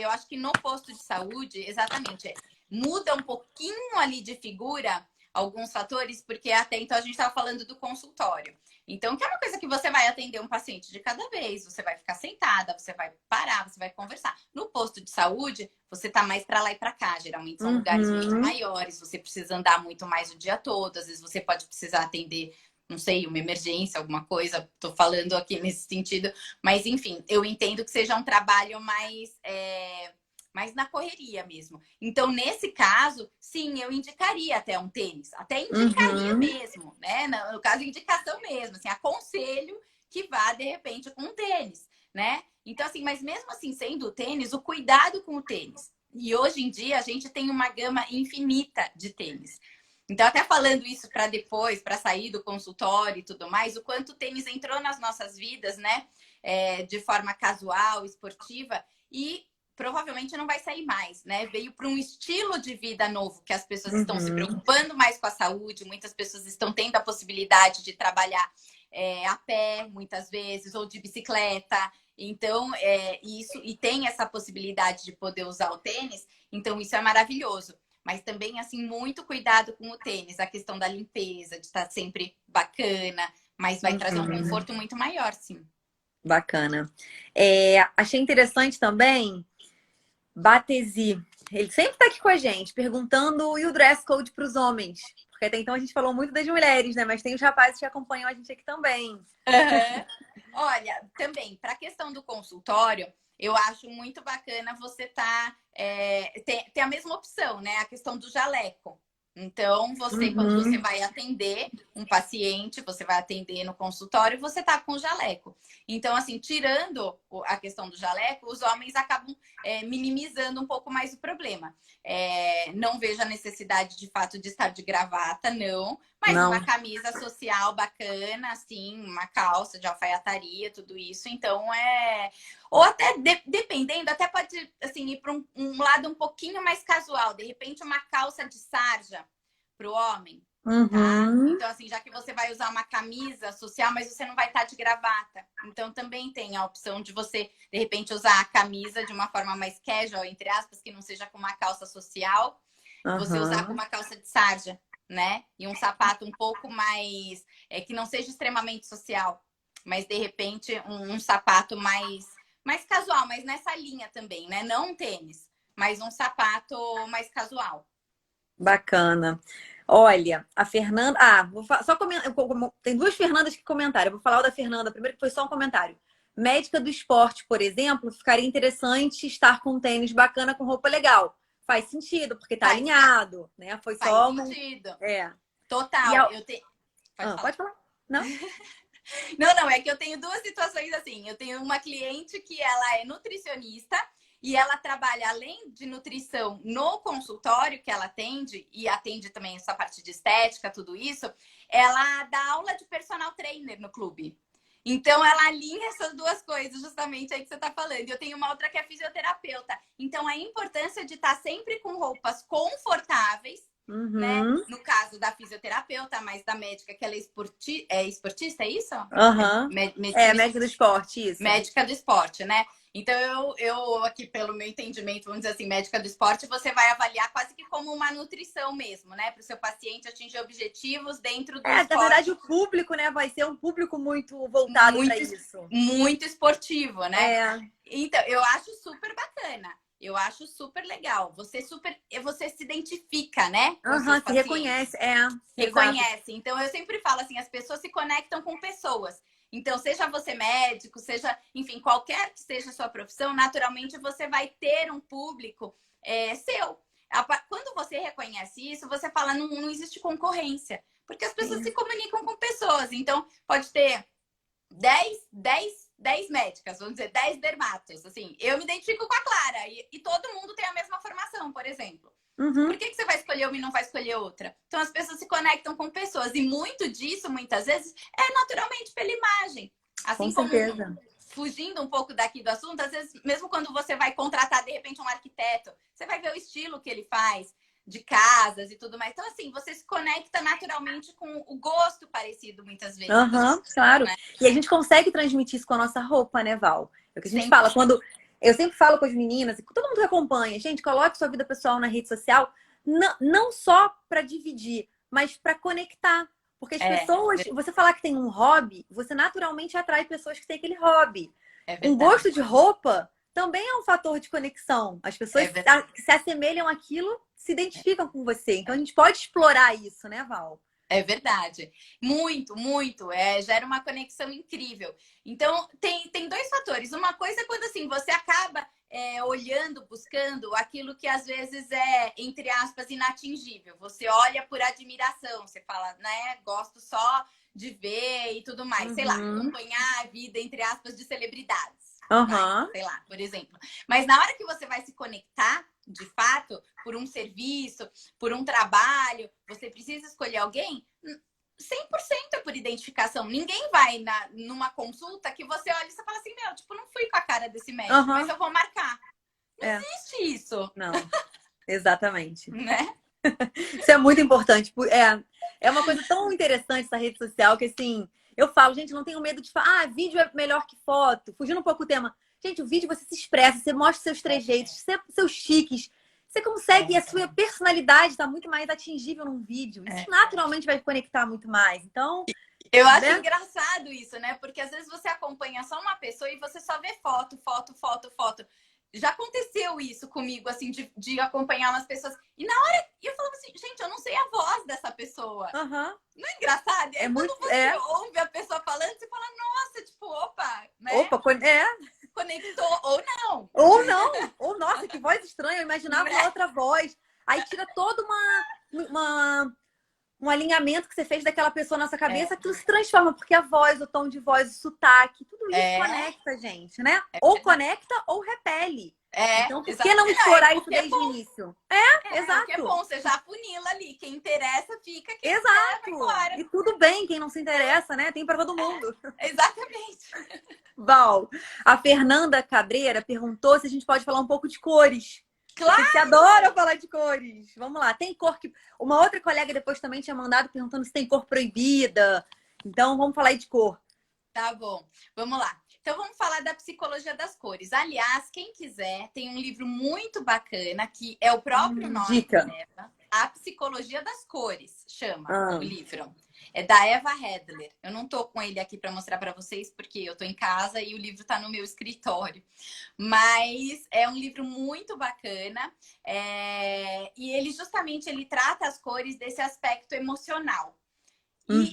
acho que no posto de saúde, exatamente, muda um pouquinho ali de figura alguns fatores, porque até então a gente estava falando do consultório. Então, que é uma coisa que você vai atender um paciente de cada vez, você vai ficar sentada, você vai parar, você vai conversar. No posto de saúde, você tá mais para lá e para cá, geralmente são lugares muito maiores, você precisa andar muito mais o dia todo, às vezes você pode precisar atender, não sei, uma emergência, alguma coisa, tô falando aqui nesse sentido, mas enfim, eu entendo que seja um trabalho mais na correria mesmo. Então, nesse caso, sim, eu indicaria até um tênis, até indicaria mesmo, né? No caso, indicação mesmo, assim, aconselho que vá, de repente, com um tênis, né? Então, assim, mas mesmo assim, sendo o tênis, o cuidado com o tênis. E hoje em dia, a gente tem uma gama infinita de tênis. Então, até falando isso para depois, para sair do consultório e tudo mais, o quanto o tênis entrou nas nossas vidas, né? De forma casual, esportiva, e provavelmente não vai sair mais, né? Veio para um estilo de vida novo, que as pessoas estão se Uhum. preocupando mais com a saúde, muitas pessoas estão tendo a possibilidade de trabalhar a pé, muitas vezes, ou de bicicleta. Então, isso, e tem essa possibilidade de poder usar o tênis, então isso é maravilhoso. Mas também, assim, muito cuidado com o tênis, a questão da limpeza, de estar sempre bacana, mas vai trazer um Uhum. conforto muito maior, sim. Bacana. Achei interessante também, Batesi. Ele sempre está aqui com a gente, perguntando e o dress code para os homens. Porque até então a gente falou muito das mulheres, né? Mas tem os rapazes que acompanham a gente aqui também. Uhum. Olha, também, para a questão do consultório, eu acho muito bacana você ter a mesma opção, né? A questão do jaleco. Então, você, quando você Uhum. vai atender um paciente, você vai atender no consultório, você tá com o jaleco. Então, assim, tirando a questão do jaleco, os homens acabam minimizando um pouco mais o problema. Não vejo a necessidade, de fato, de estar de gravata, não. Mas Não. uma camisa social bacana, assim, uma calça de alfaiataria, tudo isso. Então, ou até, dependendo, até pode, assim, ir para um lado um pouquinho mais casual. De repente, uma calça de sarja para o homem, tá? Uhum. Então, assim, já que você vai usar uma camisa social, mas você não vai estar de gravata. Então, também tem a opção de você, de repente, usar a camisa de uma forma mais casual, entre aspas, que não seja com uma calça social. Você usar com Uhum. uma calça de sarja, né? E um sapato um pouco mais... que não seja extremamente social. Mas, de repente, um sapato mais casual, mas nessa linha também, né? Não um tênis, mas um sapato mais casual. Bacana. Olha, a Fernanda. Ah, só comentar. Tem duas Fernandas que comentaram. Eu vou falar o da Fernanda primeiro, que foi só um comentário. Médica do esporte, por exemplo, ficaria interessante estar com um tênis bacana com roupa legal. Faz sentido, porque tá Faz, alinhado, né? Foi faz só uma. sentido. É. E Total. a... Eu tenho... Pode Ah, falar. pode falar? Não? Não, não, é que eu tenho duas situações assim. Eu tenho uma cliente que ela é nutricionista e ela trabalha além de nutrição no consultório que ela atende e atende também essa parte de estética, tudo isso. Ela dá aula de personal trainer no clube. Então ela alinha essas duas coisas, justamente aí que você está falando. Eu tenho uma outra que é fisioterapeuta. Então a importância de estar sempre com roupas confortáveis, né? Uhum. No caso da fisioterapeuta, mas da médica, que ela é esportista, é isso? Aham. É, Medicina médica do esporte, isso. médica do esporte, né? Então, eu aqui, pelo meu entendimento, vamos dizer assim, médica do esporte, você vai avaliar quase que como uma nutrição mesmo, né? Para o seu paciente atingir objetivos dentro do Na verdade, esporte o público, né, vai ser um público muito voltado para muito, isso. muito esportivo, né? É. Então, eu acho super bacana. Eu acho super legal. Você se identifica, né, com os seus Aham, se pacientes. reconhece. É, exato. Reconhece. Então, eu sempre falo assim, as pessoas se conectam com pessoas. Então, seja você médico, seja, enfim, qualquer que seja a sua profissão, naturalmente você vai ter um público seu. Quando você reconhece isso, você fala, não existe concorrência. Porque as pessoas se comunicam com pessoas. Então, pode ter 10 médicas, vamos dizer, 10 dermatos. Assim, eu me identifico com a Clara e todo mundo tem a mesma formação, por exemplo. Por Uhum, que você vai escolher uma e não vai escolher outra? Então as pessoas se conectam com pessoas e muito disso, muitas vezes, é naturalmente pela imagem. com Assim como, certeza. fugindo um pouco daqui do assunto, às vezes, mesmo quando você vai contratar, de repente, um arquiteto, você vai ver o estilo que ele faz de casas e tudo mais. Então, assim, você se conecta naturalmente com o gosto parecido, muitas vezes. Aham, claro. E a gente consegue transmitir isso com a nossa roupa, né, Val? É o que a gente fala. 100%. Quando eu sempre falo com as meninas, e com todo mundo que acompanha, gente, coloque sua vida pessoal na rede social, não só para dividir, mas para conectar. Porque as É, pessoas, você falar que tem um hobby, você naturalmente atrai pessoas que têm aquele hobby. é Um verdade. gosto de roupa também é um fator de conexão. As É pessoas verdade. que se assemelham àquilo se identificam com você. Então a gente pode explorar isso, né, Val? É verdade. Muito, muito. Gera uma conexão incrível. Então, tem dois fatores. Uma coisa é quando assim, você acaba olhando, buscando aquilo que às vezes é, entre aspas, inatingível. Você olha por admiração, você fala, né? Gosto só de ver e tudo mais. Sei lá, Uhum. acompanhar a vida, entre aspas, de celebridades. Vai, Aham. sei lá, por exemplo. Mas na hora que você vai se conectar, de fato, por um serviço, por um trabalho, você precisa escolher alguém, 100% é por identificação. Ninguém vai numa consulta que você olha e você fala assim, meu, tipo, não fui com a cara desse médico, mas Aham. eu vou marcar. É, Existe isso, não, exatamente. né? Isso é muito importante. É uma coisa tão interessante essa rede social que, assim, eu falo, gente, não tenho medo de falar, vídeo é melhor que foto. Fugindo um pouco do tema. Gente, o vídeo você se expressa, você mostra seus trejeitos, seus chiques. Você consegue, a sua personalidade está muito mais atingível num vídeo. Isso naturalmente vai conectar muito mais. Então, eu acho né? engraçado isso, né? Porque às vezes você acompanha só uma pessoa e você só vê foto, foto, foto, foto. Já aconteceu isso comigo, assim, de acompanhar umas pessoas. E na hora eu falava assim, gente, eu não sei a voz dessa pessoa. Uhum. Não é engraçado? E É aí muito. quando você ouve a pessoa falando, você fala, nossa, tipo, opa, né? Opa, Conectou ou não. Ou não. Ou, nossa, que voz estranha. Eu imaginava Né? uma outra voz. Aí tira todo um alinhamento que você fez daquela pessoa na nossa cabeça, aquilo se transforma, porque a voz, o tom de voz, o sotaque, tudo isso conecta, gente, né? Ou conecta ou repele. Então, por que não explorar isso desde o início? Exato. Porque é bom, você já funila ali. Quem interessa, fica. Quem Exato. quiser, vai embora. E tudo bem, quem não se interessa, né? Tem para todo mundo. Exatamente. Val, a Fernanda Cabreira perguntou se a gente pode falar um pouco de cores. Claro! Você adora falar de cores. Vamos lá. Tem cor que... Uma outra colega depois também tinha mandado perguntando se tem cor proibida. Então, vamos falar aí de cor. Tá bom. Vamos lá. Então, vamos falar da psicologia das cores. Aliás, quem quiser, tem um livro muito bacana que é o próprio nome. Dica. Dela, A Psicologia das Cores, chama o livro. É da Eva Hedler. Eu não tô com ele aqui para mostrar para vocês, porque eu tô em casa e o livro tá no meu escritório. Mas é um livro muito bacana. E ele justamente ele trata as cores desse aspecto emocional. E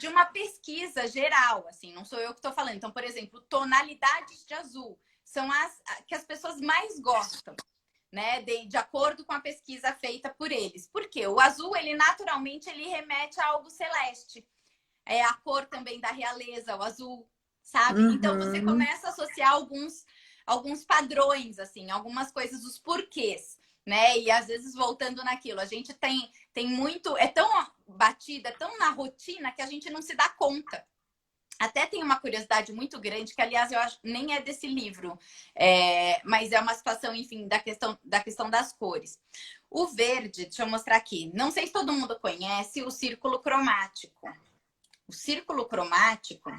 de uma pesquisa geral, assim, não sou eu que estou falando. Então, por exemplo, tonalidades de azul são as que as pessoas mais gostam, né? De acordo com a pesquisa feita por eles. Por quê? O azul, ele naturalmente ele remete a algo celeste. É a cor também da realeza, o azul, sabe? Então, você começa a associar alguns padrões, assim, algumas coisas, os porquês, né? E às vezes voltando naquilo, a gente tem muito, é tão batida, é tão na rotina que a gente não se dá conta. Até tem uma curiosidade muito grande, que aliás eu acho nem é desse livro, mas é uma situação, enfim, da questão das cores. O verde, deixa eu mostrar aqui, não sei se todo mundo conhece o círculo cromático. O círculo cromático,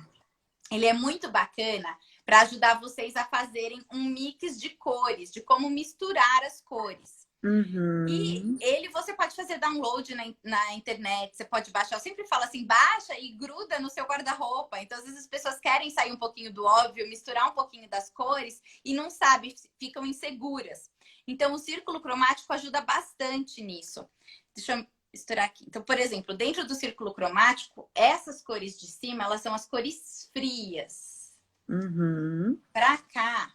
ele é muito bacana para ajudar vocês a fazerem um mix de cores, de como misturar as cores. E ele você pode fazer download na internet, você pode baixar. Eu sempre falo assim, baixa e gruda no seu guarda-roupa. Então, às vezes as pessoas querem sair um pouquinho do óbvio, misturar um pouquinho das cores e não sabem, ficam inseguras. Então, o círculo cromático ajuda bastante nisso. Deixa eu misturar aqui. Então, por exemplo, dentro do círculo cromático, essas cores de cima, elas são as cores frias. Pra cá,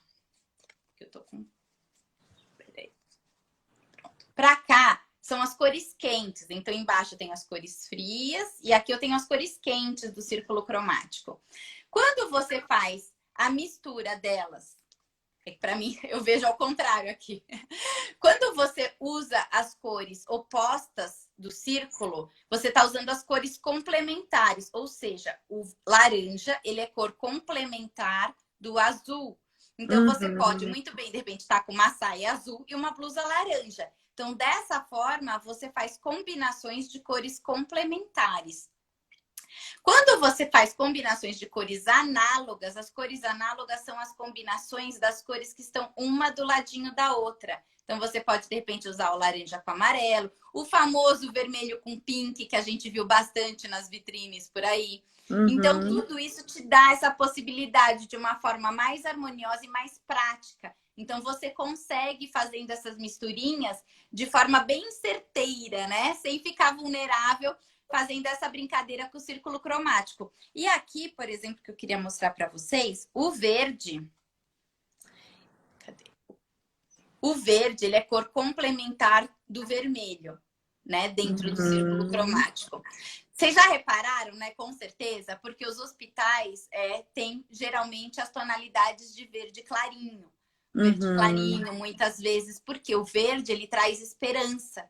que eu tô com... Pra cá, são as cores quentes. Então, embaixo tem as cores frias e aqui eu tenho as cores quentes do círculo cromático. Quando você faz a mistura delas, para mim, eu vejo ao contrário aqui. Quando você usa as cores opostas do círculo, você está usando as cores complementares. Ou seja, o laranja, ele é cor complementar do azul. Então, você pode muito bem, de repente, estar com uma saia azul e uma blusa laranja. Então, dessa forma, você faz combinações de cores complementares. Quando você faz combinações de cores análogas, as cores análogas são as combinações das cores que estão uma do ladinho da outra. Então, você pode, de repente, usar o laranja com amarelo, o famoso vermelho com pink, que a gente viu bastante nas vitrines por aí. Então, tudo isso te dá essa possibilidade de uma forma mais harmoniosa e mais prática. Então, você consegue fazendo essas misturinhas de forma bem certeira, né? Sem ficar vulnerável, fazendo essa brincadeira com o círculo cromático. E aqui, por exemplo, que eu queria mostrar para vocês, o verde... Cadê? O verde, ele é cor complementar do vermelho, né? Dentro do círculo cromático. Vocês já repararam, né? Com certeza, porque os hospitais têm geralmente as tonalidades de verde clarinho. Verde clarinho, muitas vezes, porque o verde, ele traz esperança,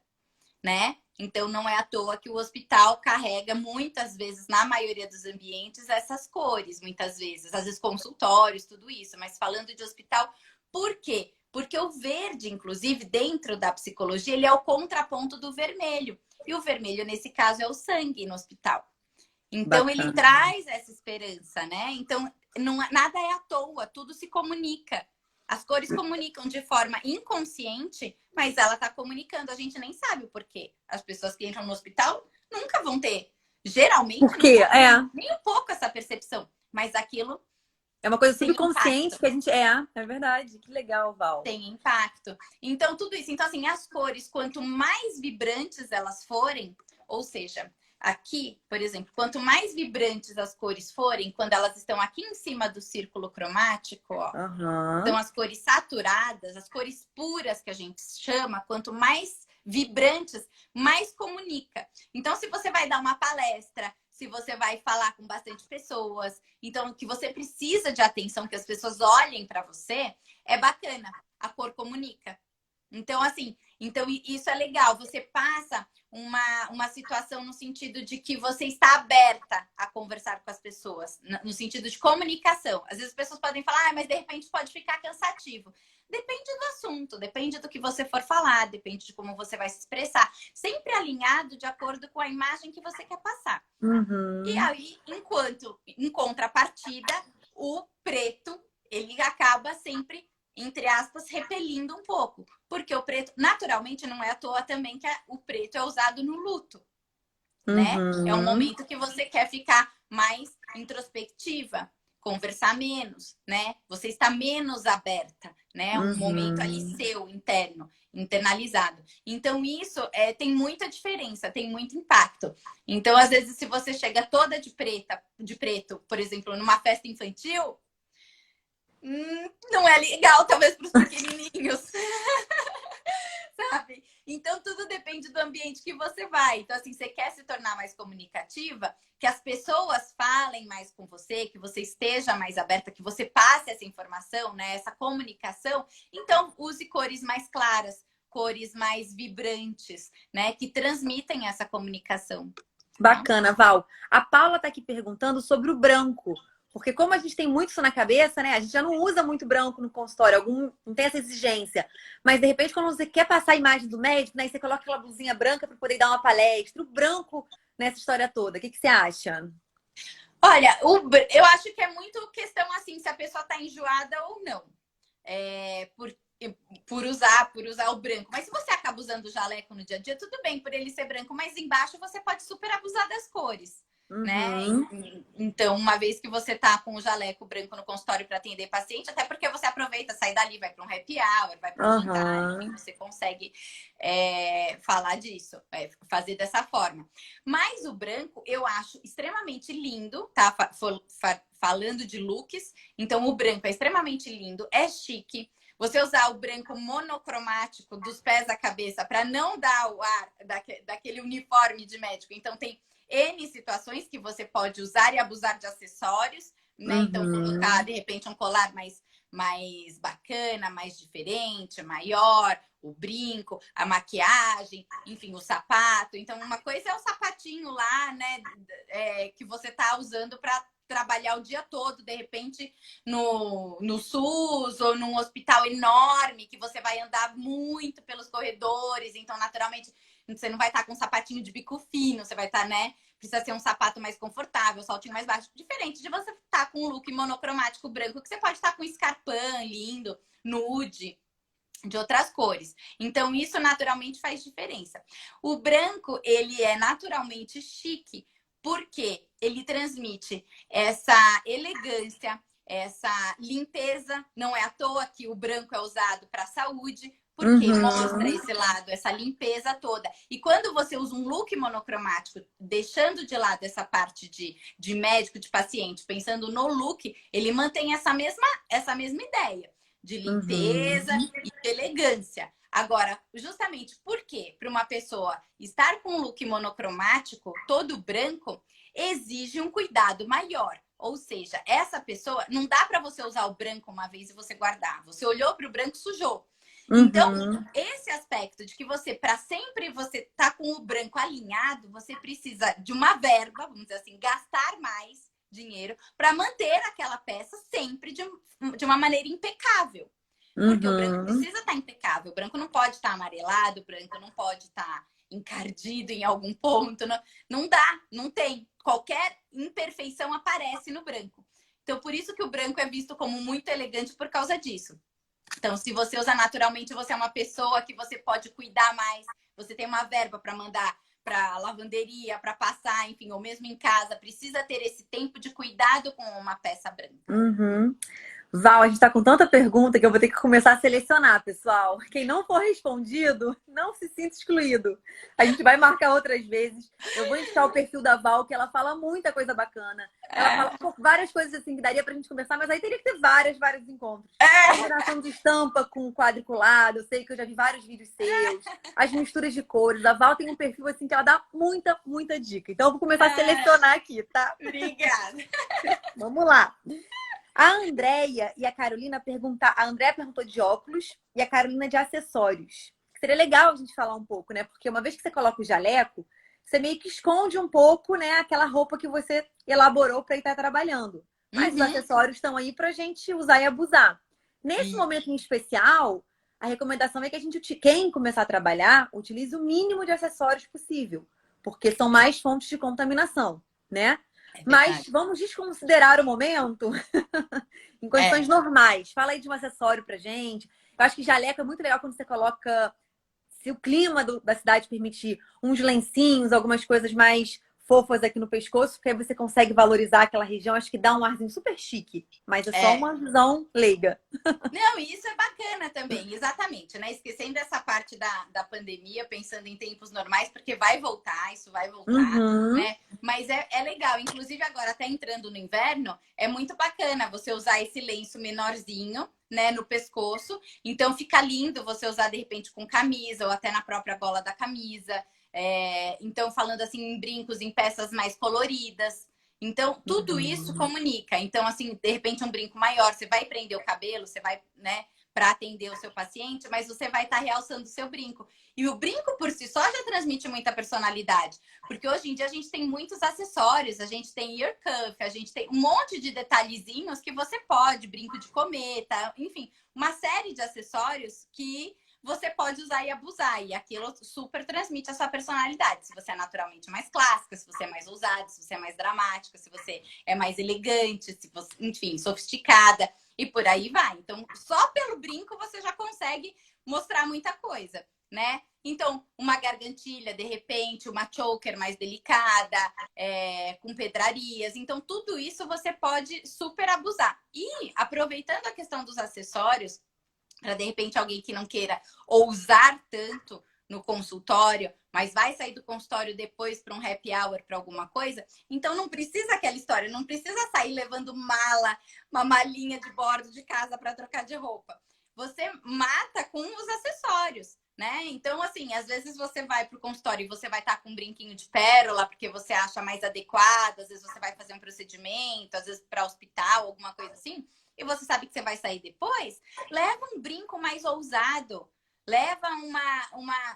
né? Então, não é à toa que o hospital carrega, muitas vezes, na maioria dos ambientes, essas cores, muitas vezes. Às vezes, consultórios, tudo isso. Mas falando de hospital, por quê? Porque o verde, inclusive, dentro da psicologia, ele é o contraponto do vermelho. E o vermelho, nesse caso, é o sangue no hospital. Então, Bacana. ele traz essa esperança, né? Então, não, nada é à toa, tudo se comunica. As cores comunicam de forma inconsciente, mas ela está comunicando. A gente nem sabe o porquê. As pessoas que entram no hospital nunca vão ter, geralmente, Por quê? nem um pouco essa percepção. Mas aquilo É uma coisa tem subconsciente impacto. que a gente. É verdade. Que legal, Val. Tem impacto. Então, tudo isso. Então, assim, as cores, quanto mais vibrantes elas forem, ou seja, aqui, por exemplo, quanto mais vibrantes as cores forem, quando elas estão aqui em cima do círculo cromático, ó, são Aham. as cores saturadas, as cores puras que a gente chama, quanto mais vibrantes, mais comunica. Então, se você vai dar uma palestra, se você vai falar com bastante pessoas, então que você precisa de atenção, que as pessoas olhem para você, é bacana. A cor comunica. Então, assim, então isso é legal. Você passa uma situação no sentido de que você está aberta a conversar com as pessoas, no sentido de comunicação. Às vezes as pessoas podem falar, mas de repente pode ficar cansativo. Depende do assunto, depende do que você for falar, depende de como você vai se expressar. Sempre alinhado de acordo com a imagem que você quer passar. E Uhum. aí, em contrapartida, o preto, ele acaba sempre, entre aspas, repelindo um pouco. Porque o preto, naturalmente, não é à toa também que o preto é usado no luto, né? É um Uhum. momento que você quer ficar mais introspectiva, conversar menos, né? Você está menos aberta, né? Um momento ali Uhum. seu, interno, internalizado. Então, isso tem muita diferença, tem muito impacto. Então, às vezes, se você chega toda de preto, por exemplo, numa festa infantil, não é legal, talvez, para os pequenininhos. Sabe? Então, tudo depende do ambiente que você vai. Então, assim, você quer se tornar mais comunicativa, que as pessoas falem mais com você, que você esteja mais aberta, que você passe essa informação, né? Essa comunicação. Então, use cores mais claras, cores mais vibrantes, né? Que transmitem essa comunicação. Tá? Bacana, Val. A Paula tá aqui perguntando sobre o branco. Porque como a gente tem muito isso na cabeça, né? A gente já não usa muito branco no consultório, não tem essa exigência. Mas de repente, quando você quer passar a imagem do médico, né? Você coloca aquela blusinha branca para poder dar uma palestra. O branco nessa história toda. O que você acha? Olha, eu acho que é muito questão assim, se a pessoa tá enjoada ou não. Por usar o branco. Mas se você acaba usando o jaleco no dia a dia, tudo bem por ele ser branco, mas embaixo você pode super abusar das cores. Né? Uhum. Então, uma vez que você tá com o jaleco branco no consultório para atender paciente, até porque você aproveita, sai dali, vai para um happy hour, vai para um jantar, enfim, Aham. você consegue falar disso, fazer dessa forma. Mas o branco eu acho extremamente lindo, tá? Falando de looks, então o branco é extremamente lindo, é chique. Você usar o branco monocromático dos pés à cabeça para não dar o ar daquele uniforme de médico. Então, tem N situações que você pode usar e abusar de acessórios, né? Então, colocar, Uhum. de repente, um colar mais bacana, mais diferente, maior, o brinco, a maquiagem, enfim, o sapato. Então, uma coisa é o sapatinho lá, né? Que você tá usando para trabalhar o dia todo, de repente, no SUS ou num hospital enorme, que você vai andar muito pelos corredores, então, naturalmente, você não vai estar com um sapatinho de bico fino, você vai estar, né? Precisa ser um sapato mais confortável, saltinho mais baixo. Diferente de você estar com um look monocromático branco, que você pode estar com escarpão lindo, nude, de outras cores. Então, isso naturalmente faz diferença. O branco, ele é naturalmente chique, porque ele transmite essa elegância, essa limpeza. Não é à toa que o branco é usado para a saúde, porque mostra Uhum. esse lado, essa limpeza toda. E quando você usa um look monocromático, deixando de lado essa parte de médico, de paciente, pensando no look, ele mantém essa mesma ideia de limpeza Uhum. e de elegância. Agora, justamente por quê? Para uma pessoa estar com um look monocromático, todo branco, exige um cuidado maior. Ou seja, essa pessoa, não dá para você usar o branco uma vez e você guardar. Você olhou para o branco, sujou. Então, Uhum. esse aspecto de que você, para sempre, você tá com o branco alinhado, você precisa de uma verba, vamos dizer assim, gastar mais dinheiro para manter aquela peça sempre de uma maneira impecável. Porque o branco Uhum. precisa estar impecável. O branco não pode estar amarelado, o branco não pode estar encardido em algum ponto. Não, não dá, não tem. Qualquer imperfeição aparece no branco. Então, por isso que o branco é visto como muito elegante por causa disso. Então, se você usa naturalmente, você é uma pessoa que você pode cuidar mais, você tem uma verba para mandar para lavanderia, para passar, enfim, ou mesmo em casa, precisa ter esse tempo de cuidado com uma peça branca. Uhum. Val, a gente tá com tanta pergunta que eu vou ter que começar a selecionar, pessoal. Quem não for respondido, não se sinta excluído. A gente vai marcar outras vezes. Eu vou indicar o perfil da Val, que ela fala muita coisa bacana. Ela fala várias coisas assim que daria pra gente conversar, mas aí teria que ter vários encontros. Combinação de estampa com quadriculado, eu sei que eu já vi vários vídeos seus. As misturas de cores. A Val tem um perfil assim que ela dá muita dica. Então eu vou começar a selecionar aqui, tá? Obrigada. Vamos lá. A Andréia e a Carolina perguntar. A Andréia perguntou de óculos e a Carolina de acessórios. Seria legal a gente falar um pouco, né? Porque uma vez que você coloca o jaleco, você meio que esconde um pouco, né, aquela roupa que você elaborou para estar trabalhando. Mas os Uhum. acessórios estão aí para a gente usar e abusar. Nesse E... momento em especial, a recomendação é que a gente, quem começar a trabalhar, utilize o mínimo de acessórios possível, porque são mais fontes de contaminação, né? É Mas verdade. vamos desconsiderar o momento em condições É. normais. Fala aí de um acessório pra gente. Eu acho que jaleco é muito legal quando você coloca, se o clima da cidade permitir, uns lencinhos, algumas coisas mais fofas aqui no pescoço, porque aí você consegue valorizar aquela região. Acho que dá um arzinho super chique, mas é só É. uma visão leiga. Não, e isso é bacana também, exatamente, né? Esquecendo essa parte da pandemia, pensando em tempos normais, porque vai voltar, isso vai voltar, Uhum. né? Mas é legal, inclusive agora, até entrando no inverno, é muito bacana você usar esse lenço menorzinho, né, no pescoço. Então fica lindo você usar de repente com camisa ou até na própria gola da camisa. Então, falando assim, em brincos, em peças mais coloridas. Então, tudo isso Uhum. comunica. Então, assim, de repente, um brinco maior, você vai prender o cabelo, você vai, né, para atender o seu paciente, mas você vai estar realçando o seu brinco. E o brinco por si só já transmite muita personalidade. Porque hoje em dia a gente tem muitos acessórios, a gente tem ear cuff, a gente tem um monte de detalhezinhos que você pode, brinco de cometa, enfim, uma série de acessórios que você pode usar e abusar. E aquilo super transmite a sua personalidade. Se você é naturalmente mais clássica, se você é mais ousada, se você é mais dramática, se você é mais elegante, se você, enfim, sofisticada. E por aí vai. Então, só pelo brinco você já consegue mostrar muita coisa, né? Então, uma gargantilha, de repente, uma choker mais delicada, com pedrarias. Então, tudo isso você pode super abusar. E, aproveitando a questão dos acessórios, para de repente alguém que não queira ousar tanto no consultório, mas vai sair do consultório depois para um happy hour, para alguma coisa, então não precisa aquela história, não precisa sair levando mala, uma malinha de bordo de casa para trocar de roupa. Você mata com os acessórios, né? Então, assim, às vezes você vai para o consultório e você vai estar com um brinquinho de pérola, porque você acha mais adequado, às vezes você vai fazer um procedimento, às vezes para hospital, alguma coisa assim, e você sabe que você vai sair depois, leva um brinco mais ousado, leva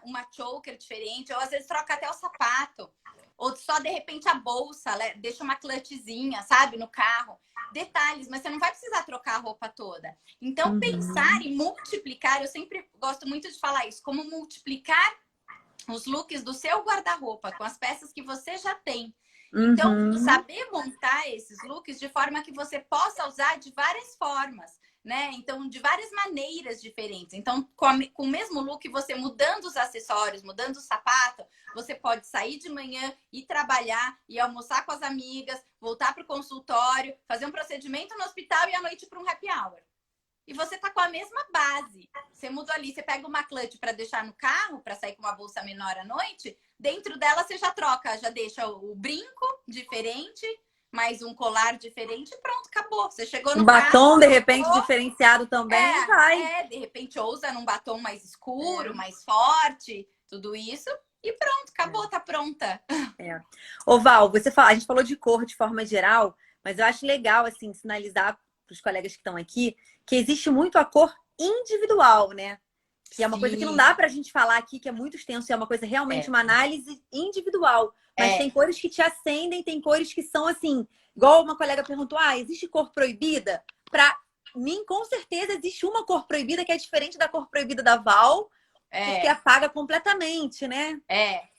uma choker diferente, ou às vezes troca até o sapato, ou só de repente a bolsa, deixa uma clutchzinha, sabe, no carro. Detalhes, mas você não vai precisar trocar a roupa toda. Então, pensar Uhum. em multiplicar, eu sempre gosto muito de falar isso, como multiplicar os looks do seu guarda-roupa com as peças que você já tem. Então, Uhum. saber montar esses looks de forma que você possa usar de várias formas, né? Então, de várias maneiras diferentes. Então, com o mesmo look, você mudando os acessórios, mudando o sapato, você pode sair de manhã, ir trabalhar, ir almoçar com as amigas, voltar para o consultório, fazer um procedimento no hospital e à noite para um happy hour. E você tá com a mesma base. Você muda ali, você pega uma clutch para deixar no carro, para sair com uma bolsa menor à noite. Dentro dela você já troca, já deixa o brinco diferente, mais um colar diferente e pronto, acabou. Você chegou Um no carro, batom, de repente, trocou. diferenciado também, vai. De repente ousa num batom mais escuro, É. mais forte, tudo isso. E pronto, acabou, tá pronta. É. Ô, Val, a gente falou de cor de forma geral, mas eu acho legal, assim, sinalizar para os colegas que estão aqui que existe muito a cor individual, né? Que é uma coisa que não dá Sim, para a gente falar aqui, que é muito extenso, é uma coisa realmente é. uma análise individual. Mas tem É, cores que te acendem, tem cores que são assim, igual uma colega perguntou: ah, existe cor proibida? Para mim, com certeza, existe uma cor proibida que é diferente da cor proibida da Val, porque apaga completamente, né?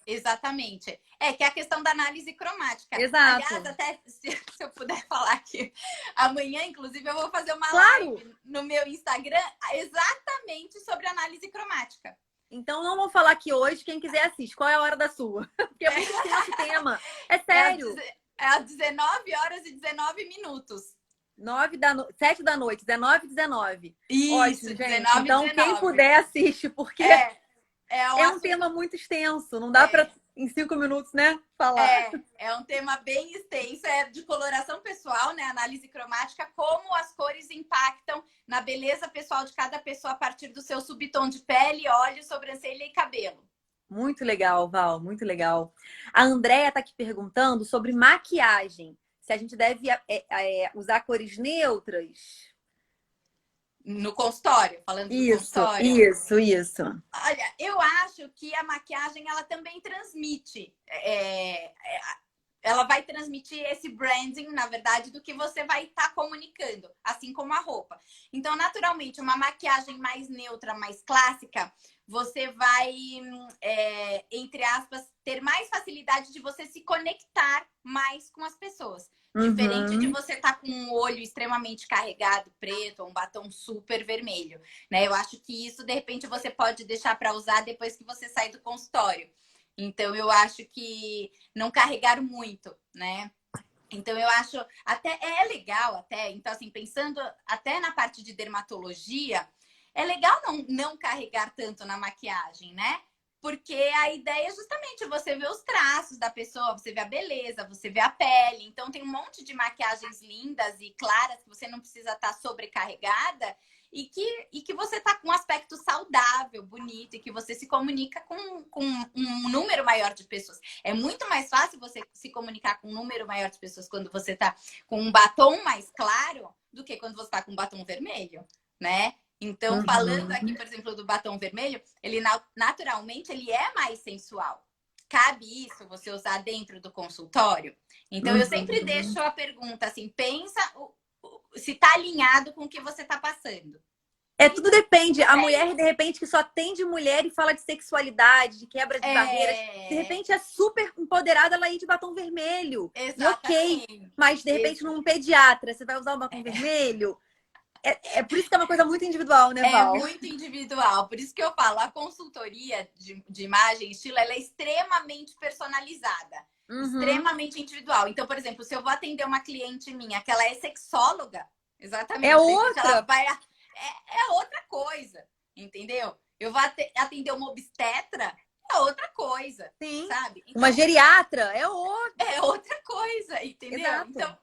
Exatamente. Que é a questão da análise cromática. Exato. Aliás, até se eu puder falar aqui, amanhã, inclusive, eu vou fazer uma Claro. live no meu Instagram exatamente sobre análise cromática. Então não vou falar aqui hoje, quem quiser assiste. Qual é a hora da sua? Porque é muito extenso o tema. É sério. É às 19 horas e 19 minutos. 7 da noite, 19h19. Isso, ótimo, gente. 19 então, 19. Quem puder, assiste, porque é um tema muito extenso. Não dá para, em 5 minutos, né, falar. É um tema bem extenso, é de coloração pessoal, né? Análise cromática, como as cores impactam na beleza pessoal de cada pessoa a partir do seu subtom de pele, olhos, sobrancelha e cabelo. Muito legal, Val, muito legal. A Andréia está aqui perguntando sobre maquiagem. Se a gente deve usar cores neutras. No consultório, falando do consultório. Isso. Olha, eu acho que a maquiagem, ela também transmite. Ela vai transmitir esse branding, na verdade, do que você vai estar comunicando, assim como a roupa. Então, naturalmente, uma maquiagem mais neutra, mais clássica, você vai, entre aspas, ter mais facilidade de você se conectar mais com as pessoas. Diferente de você estar com um olho extremamente carregado, preto, ou um batom super vermelho, né? Eu acho que isso, de repente, você pode deixar para usar depois que você sair do consultório. Então, eu acho que não carregar muito, né? Então, eu acho até legal, até. Então, assim, pensando até na parte de dermatologia, é legal não carregar tanto na maquiagem, né? Porque a ideia é justamente você ver os traços da pessoa, você vê a beleza, você vê a pele. Então, tem um monte de maquiagens lindas e claras que você não precisa estar sobrecarregada e que você tá com um aspecto saudável, bonito, e que você se comunica com um número maior de pessoas. É muito mais fácil você se comunicar com um número maior de pessoas quando você tá com um batom mais claro do que quando você tá com um batom vermelho, né? Então, falando aqui, por exemplo, do batom vermelho, ele naturalmente ele é mais sensual. Cabe isso você usar dentro do consultório? Então, eu sempre deixo a pergunta assim, pensa se tá alinhado com o que você tá passando. Tudo depende. A mulher, de repente, que só atende mulher e fala de sexualidade, de quebra de barreiras, de repente é super empoderada ela ir de batom vermelho. Exatamente. E ok, mas de repente num pediatra, você vai usar o batom vermelho? É por isso que é uma coisa muito individual, né, Val? É muito individual. Por isso que eu falo, a consultoria de imagem e estilo, ela é extremamente personalizada. Extremamente individual. Então, por exemplo, se eu vou atender uma cliente minha, que ela é sexóloga, exatamente. É outra. Ela vai, é outra coisa, entendeu? Eu vou atender uma obstetra, é outra coisa. Sim. Sabe? Então, uma geriatra é outra. É outra coisa, entendeu? Exato. Então,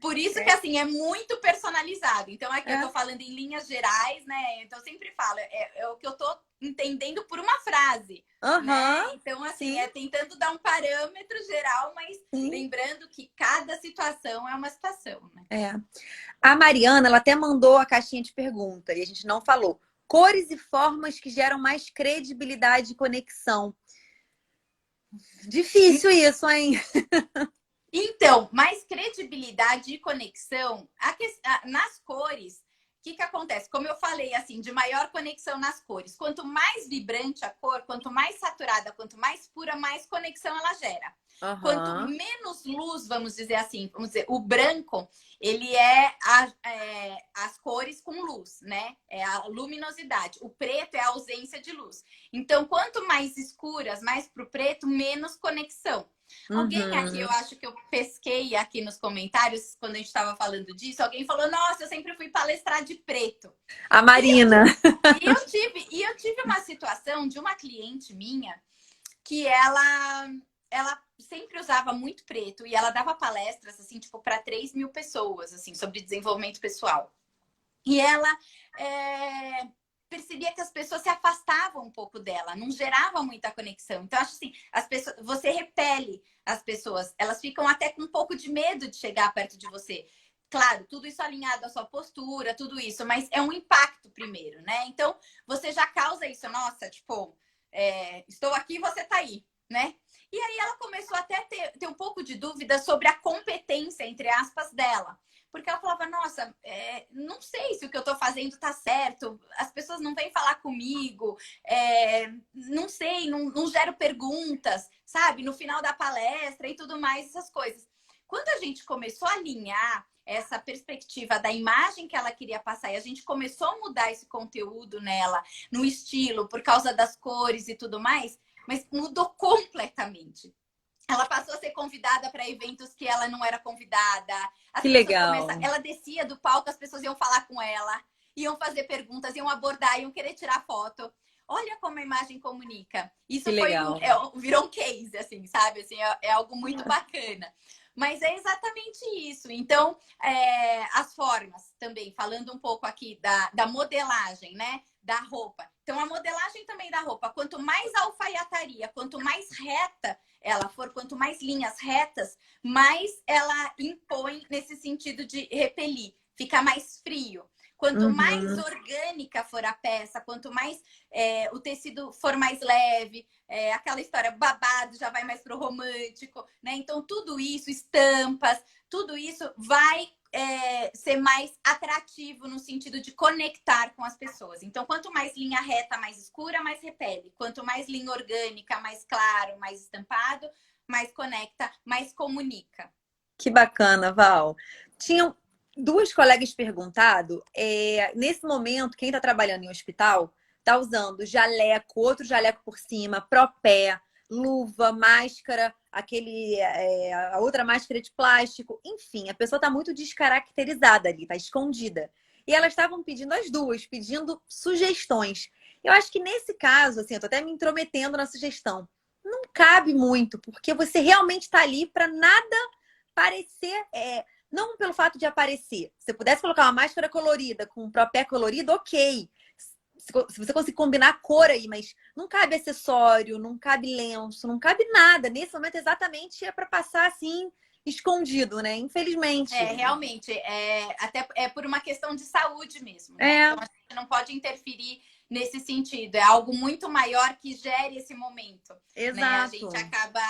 por isso que, assim, é muito personalizado. Então, aqui eu tô falando em linhas gerais, né? Então, eu sempre falo, é o que eu tô entendendo por uma frase. Né? Então, assim, tentando dar um parâmetro geral, mas lembrando que cada situação é uma situação, né? A Mariana, ela até mandou a caixinha de pergunta e a gente não falou. Cores e formas que geram mais credibilidade e conexão. Difícil isso, hein? Então, mais credibilidade e conexão nas cores. O que acontece? Como eu falei, assim, de maior conexão nas cores. Quanto mais vibrante a cor, quanto mais saturada, quanto mais pura, mais conexão ela gera. Quanto menos luz, vamos dizer assim, o branco, ele as cores com luz, né? É a luminosidade. O preto é a ausência de luz. Então, quanto mais escuras, mais pro preto, menos conexão. Alguém aqui, eu acho que eu pesquei aqui nos comentários, quando a gente estava falando disso, alguém falou, nossa, eu sempre fui palestrar de preto. A Marina. E eu tive uma situação de uma cliente minha que ela sempre usava muito preto e ela dava palestras, assim, tipo, para 3.000 pessoas, assim, sobre desenvolvimento pessoal. E ela percebia que as pessoas se afastavam um pouco dela, não gerava muita conexão. Então, acho assim, você repele as pessoas, elas ficam até com um pouco de medo de chegar perto de você. Claro, tudo isso alinhado à sua postura, tudo isso, mas é um impacto primeiro, né? Então, você já causa isso, nossa, tipo, estou aqui, você tá aí, né? E aí ela começou até a ter um pouco de dúvida sobre a competência, entre aspas, dela. porque ela falava, nossa, não sei se o que eu tô fazendo tá certo, as pessoas não vêm falar comigo, não sei, não gero perguntas, sabe? No final da palestra e tudo mais, essas coisas. Quando a gente começou a alinhar essa perspectiva da imagem que ela queria passar e a gente começou a mudar esse conteúdo nela, no estilo, por causa das cores e tudo mais, mas mudou completamente. Ela passou a ser convidada para eventos que ela não era convidada. As Que pessoas legal. ela descia do palco, as pessoas iam falar com ela, iam fazer perguntas, iam abordar, iam querer tirar foto. Olha como a imagem comunica. Isso Que foi legal. virou um case, assim, sabe? Assim, é algo muito bacana. Mas é exatamente isso. Então, as formas também, falando um pouco aqui da modelagem, né? Da roupa. Então, a modelagem também da roupa, quanto mais alfaiataria, quanto mais reta ela for, quanto mais linhas retas, mais ela impõe nesse sentido de repelir, fica mais frio. Quanto mais orgânica for a peça, quanto mais o tecido for mais leve, aquela história babado já vai mais pro romântico, né? Então, tudo isso, estampas, tudo isso vai ser mais atrativo no sentido de conectar com as pessoas. Então, quanto mais linha reta, mais escura, mais repele. Quanto mais linha orgânica, mais claro, mais estampado, mais conecta, mais comunica. Que bacana, Val. Tinham duas colegas perguntado, nesse momento, quem está trabalhando em hospital está usando jaleco, outro jaleco por cima, propé, luva, máscara, a outra máscara de plástico, enfim, a pessoa está muito descaracterizada ali, está escondida. E elas estavam pedindo as duas, pedindo sugestões. Eu acho que nesse caso, assim, eu tô até me intrometendo na sugestão. Não cabe muito, porque você realmente está ali para nada parecer, não pelo fato de aparecer. Se você pudesse colocar uma máscara colorida com um propé colorido, ok. Se você conseguir combinar a cor aí, mas não cabe acessório, não cabe lenço, não cabe nada. Nesse momento, exatamente, é para passar assim, escondido, né? Infelizmente. Realmente, até por uma questão de saúde mesmo, né? Então, a gente não pode interferir nesse sentido. É algo muito maior que gere esse momento. Exato. Né? A gente acaba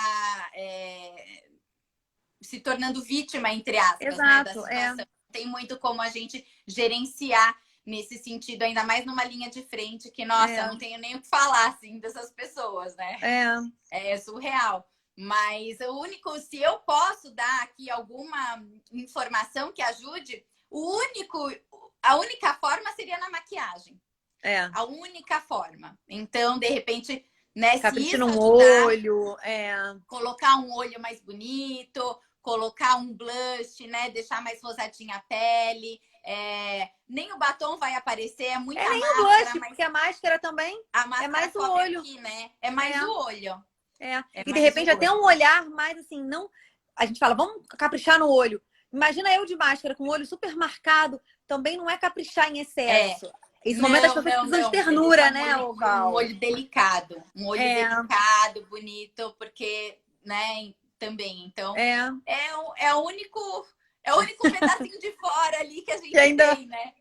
se tornando vítima, entre aspas, né, da situação. Não tem muito como a gente gerenciar nesse sentido, ainda mais numa linha de frente, que, nossa, não tenho nem o que falar, assim, dessas pessoas, né? É surreal. Mas o único, se eu posso dar aqui alguma informação que ajude, a única forma seria na maquiagem. A única forma. Então, de repente, né, capricha se isso no ajudar, olho, colocar um olho mais bonito, colocar um blush, né? Deixar mais rosadinha a pele. Nem o batom vai aparecer, é muita nem máscara. O blush, mas porque a máscara também a máscara mais o olho. Aqui, né? É mais o olho. E de repente até um olhar mais assim, não. A gente fala, vamos caprichar no olho. Imagina eu de máscara, com o olho super marcado, também não é caprichar em excesso. Esse momento as pessoas precisam de ternura, né, Val? Um olho delicado. Um olho delicado, bonito, porque, né, também. Então, é o único pedacinho de fora ali que a gente tem, né?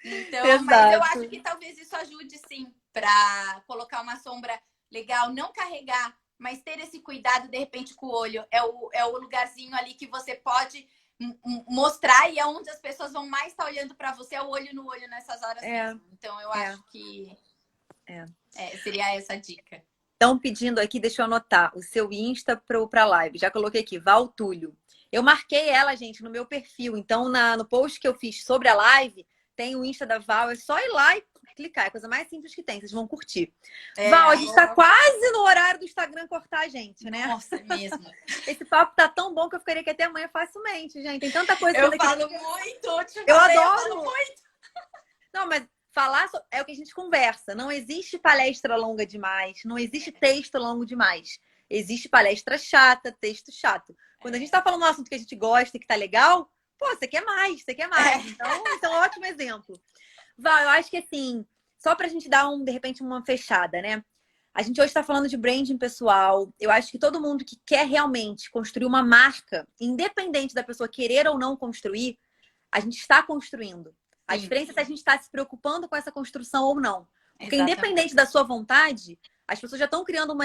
Então, mas eu acho que talvez isso ajude, sim, para colocar uma sombra legal, não carregar, mas ter esse cuidado, de repente, com o olho. É o lugarzinho ali que você pode mostrar e é onde as pessoas vão mais estar olhando para você, é o olho no olho nessas horas mesmo. Então, eu acho que seria essa a dica. Estão pedindo aqui, deixa eu anotar, o seu Insta para live. Já coloquei aqui, Val Túlio. Eu marquei ela, gente, no meu perfil. Então, no post que eu fiz sobre a live, tem o Insta da Val. É só ir lá e clicar. É a coisa mais simples que tem. Vocês vão curtir. Val, a gente tá quase no horário do Instagram cortar a gente, né? Nossa, é mesmo. Esse papo tá tão bom que eu ficaria aqui até amanhã facilmente, gente. Tem tanta coisa. Eu falo muito. Eu falo muito. Não, mas falar é o que a gente conversa. Não existe palestra longa demais. Não existe texto longo demais. Existe palestra chata, texto chato. Quando a gente tá falando um assunto que a gente gosta e que tá legal, pô, você quer mais, você quer mais. Então, isso é um ótimo exemplo. Val, eu acho que assim, só pra gente dar de repente, uma fechada, né? A gente hoje tá falando de branding pessoal. Eu acho que todo mundo que quer realmente construir uma marca, independente da pessoa querer ou não construir, a gente está construindo. A diferença é se a gente está se preocupando com essa construção ou não. Porque independente da sua vontade, as pessoas já estão criando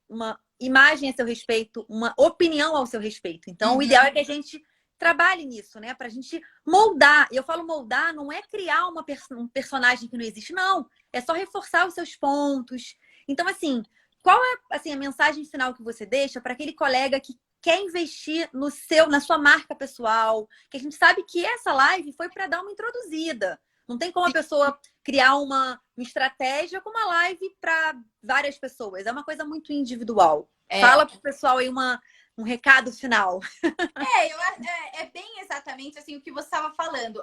uma imagem a seu respeito, uma opinião ao seu respeito. Então, o ideal é que a gente trabalhe nisso, né? Pra gente moldar. E eu falo moldar, não é criar um personagem que não existe, não. É só reforçar os seus pontos. Então, assim, qual é assim, a mensagem final que você deixa para aquele colega que quer investir na sua marca pessoal? Que a gente sabe que essa live foi para dar uma introduzida. Não tem como a pessoa criar uma estratégia com uma live para várias pessoas. É uma coisa muito individual. Fala pro pessoal aí um recado final. É bem exatamente assim o que você estava falando.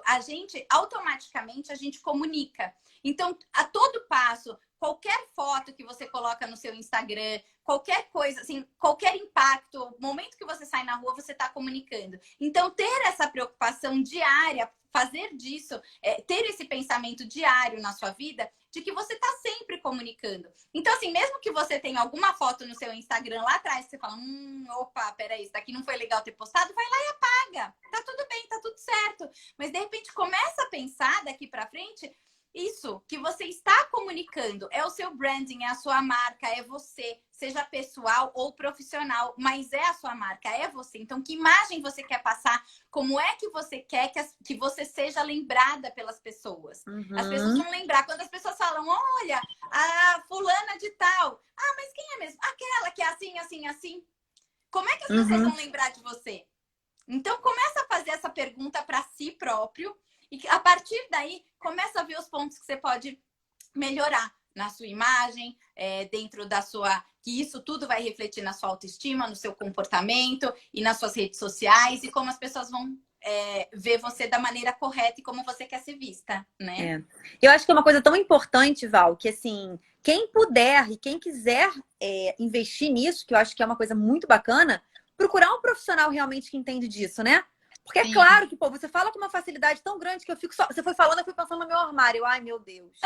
Automaticamente, a gente comunica. Então, a todo passo, qualquer foto que você coloca no seu Instagram, qualquer coisa, assim, qualquer impacto, momento que você sai na rua, você está comunicando. Então, ter essa preocupação diária, fazer disso, ter esse pensamento diário na sua vida, de que você está sempre comunicando. Então, assim, mesmo que você tenha alguma foto no seu Instagram lá atrás, que você fala, opa, peraí, isso daqui não foi legal ter postado, vai lá e apaga. Tá tudo bem, tá tudo certo. Mas, de repente, começa a pensar daqui pra frente, isso que você está comunicando é o seu branding, é a sua marca, é você, seja pessoal ou profissional, mas é a sua marca, é você. Então, que imagem você quer passar? Como é que você quer que você seja lembrada pelas pessoas? Uhum. As pessoas vão lembrar. Quando as pessoas falam, olha, a fulana de tal. Ah, mas quem é mesmo? Aquela que é assim, assim, assim. Como é que as pessoas vão lembrar de você? Então, começa a fazer essa pergunta para si próprio. E a partir daí, começa a ver os pontos que você pode melhorar na sua imagem, dentro da sua... Que isso tudo vai refletir na sua autoestima, no seu comportamento e nas suas redes sociais. E como as pessoas vão ver você da maneira correta e como você quer ser vista, né? Eu acho que é uma coisa tão importante, Val, que assim, quem puder e quem quiser investir nisso, que eu acho que é uma coisa muito bacana, procurar um profissional realmente que entende disso, né? Porque é claro que, pô, você fala com uma facilidade tão grande que eu fico só... Você foi falando, eu fui pensando no meu armário. Eu, ai, meu Deus.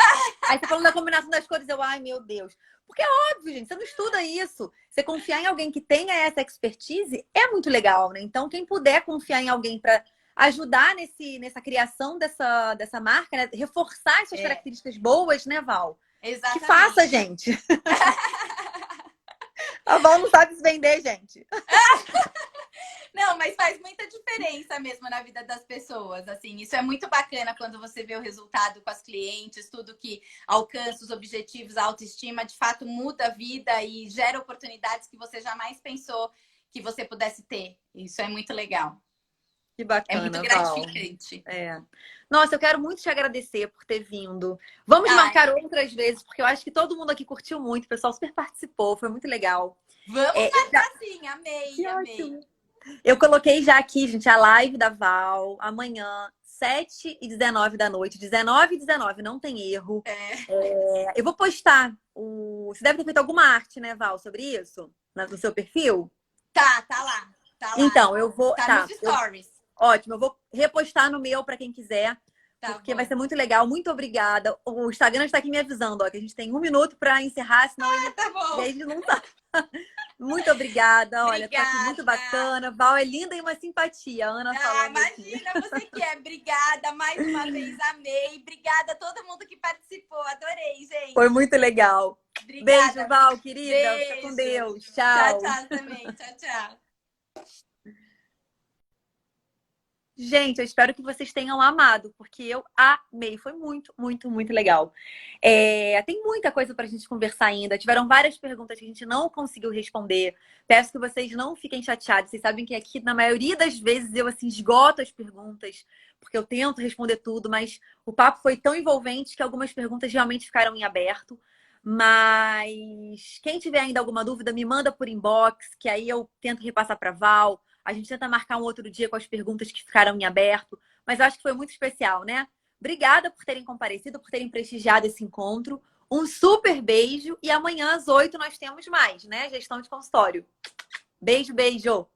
Aí você falando da combinação das cores, eu, ai, meu Deus. Porque é óbvio, gente, você não estuda isso. Você confiar em alguém que tenha essa expertise é muito legal, né? Então, quem puder confiar em alguém para ajudar nessa criação dessa marca, né? Reforçar essas características boas, né, Val? Exatamente. Que faça, gente. A Val não sabe se vender, gente. Não, mas faz muita diferença mesmo na vida das pessoas, assim. Isso é muito bacana quando você vê o resultado com as clientes, tudo que alcança os objetivos, a autoestima, de fato muda a vida e gera oportunidades que você jamais pensou que você pudesse ter. Isso é muito legal. Que bacana, é muito gratificante. Nossa, eu quero muito te agradecer por ter vindo. Vamos marcar outras vezes, porque eu acho que todo mundo aqui curtiu muito, o pessoal super participou, foi muito legal. Vamos marcar sim, amei, amei. Ótimo. Eu coloquei já aqui, gente, a live da Val, amanhã, 7h19 da noite, 19h19, não tem erro. Eu vou postar. Você deve ter feito alguma arte, né, Val, sobre isso? No seu perfil? Tá lá. Então, eu vou... Tá nos stories. Ótimo, eu vou repostar no meu para quem quiser. Porque vai ser muito legal. Muito obrigada. O Instagram está aqui me avisando, ó, que a gente tem 1 minuto para encerrar, senão tá bom. E ele não tá. Muito obrigada. Olha, tá aqui muito bacana. Val é linda e uma simpatia. A Ana falando imagina, aqui. Você que é. Obrigada mais uma vez, amei. Obrigada a todo mundo que participou. Adorei, gente. Foi muito legal. Obrigada. Beijo, Val, querida. Beijo. Fica com Deus. Tchau. Tchau também. Tchau. Gente, eu espero que vocês tenham amado, porque eu amei. Foi muito, muito, muito legal. Tem muita coisa pra gente conversar ainda. Tiveram várias perguntas que a gente não conseguiu responder. Peço que vocês não fiquem chateados. Vocês sabem que aqui, na maioria das vezes, eu assim, esgoto as perguntas, porque eu tento responder tudo, mas o papo foi tão envolvente que algumas perguntas realmente ficaram em aberto. Mas quem tiver ainda alguma dúvida, me manda por inbox, que aí eu tento repassar pra Val. A gente tenta marcar um outro dia com as perguntas que ficaram em aberto. Mas eu acho que foi muito especial, né? Obrigada por terem comparecido, por terem prestigiado esse encontro. Um super beijo. E amanhã às 8 nós temos mais, né? Gestão de consultório. Beijo, beijo.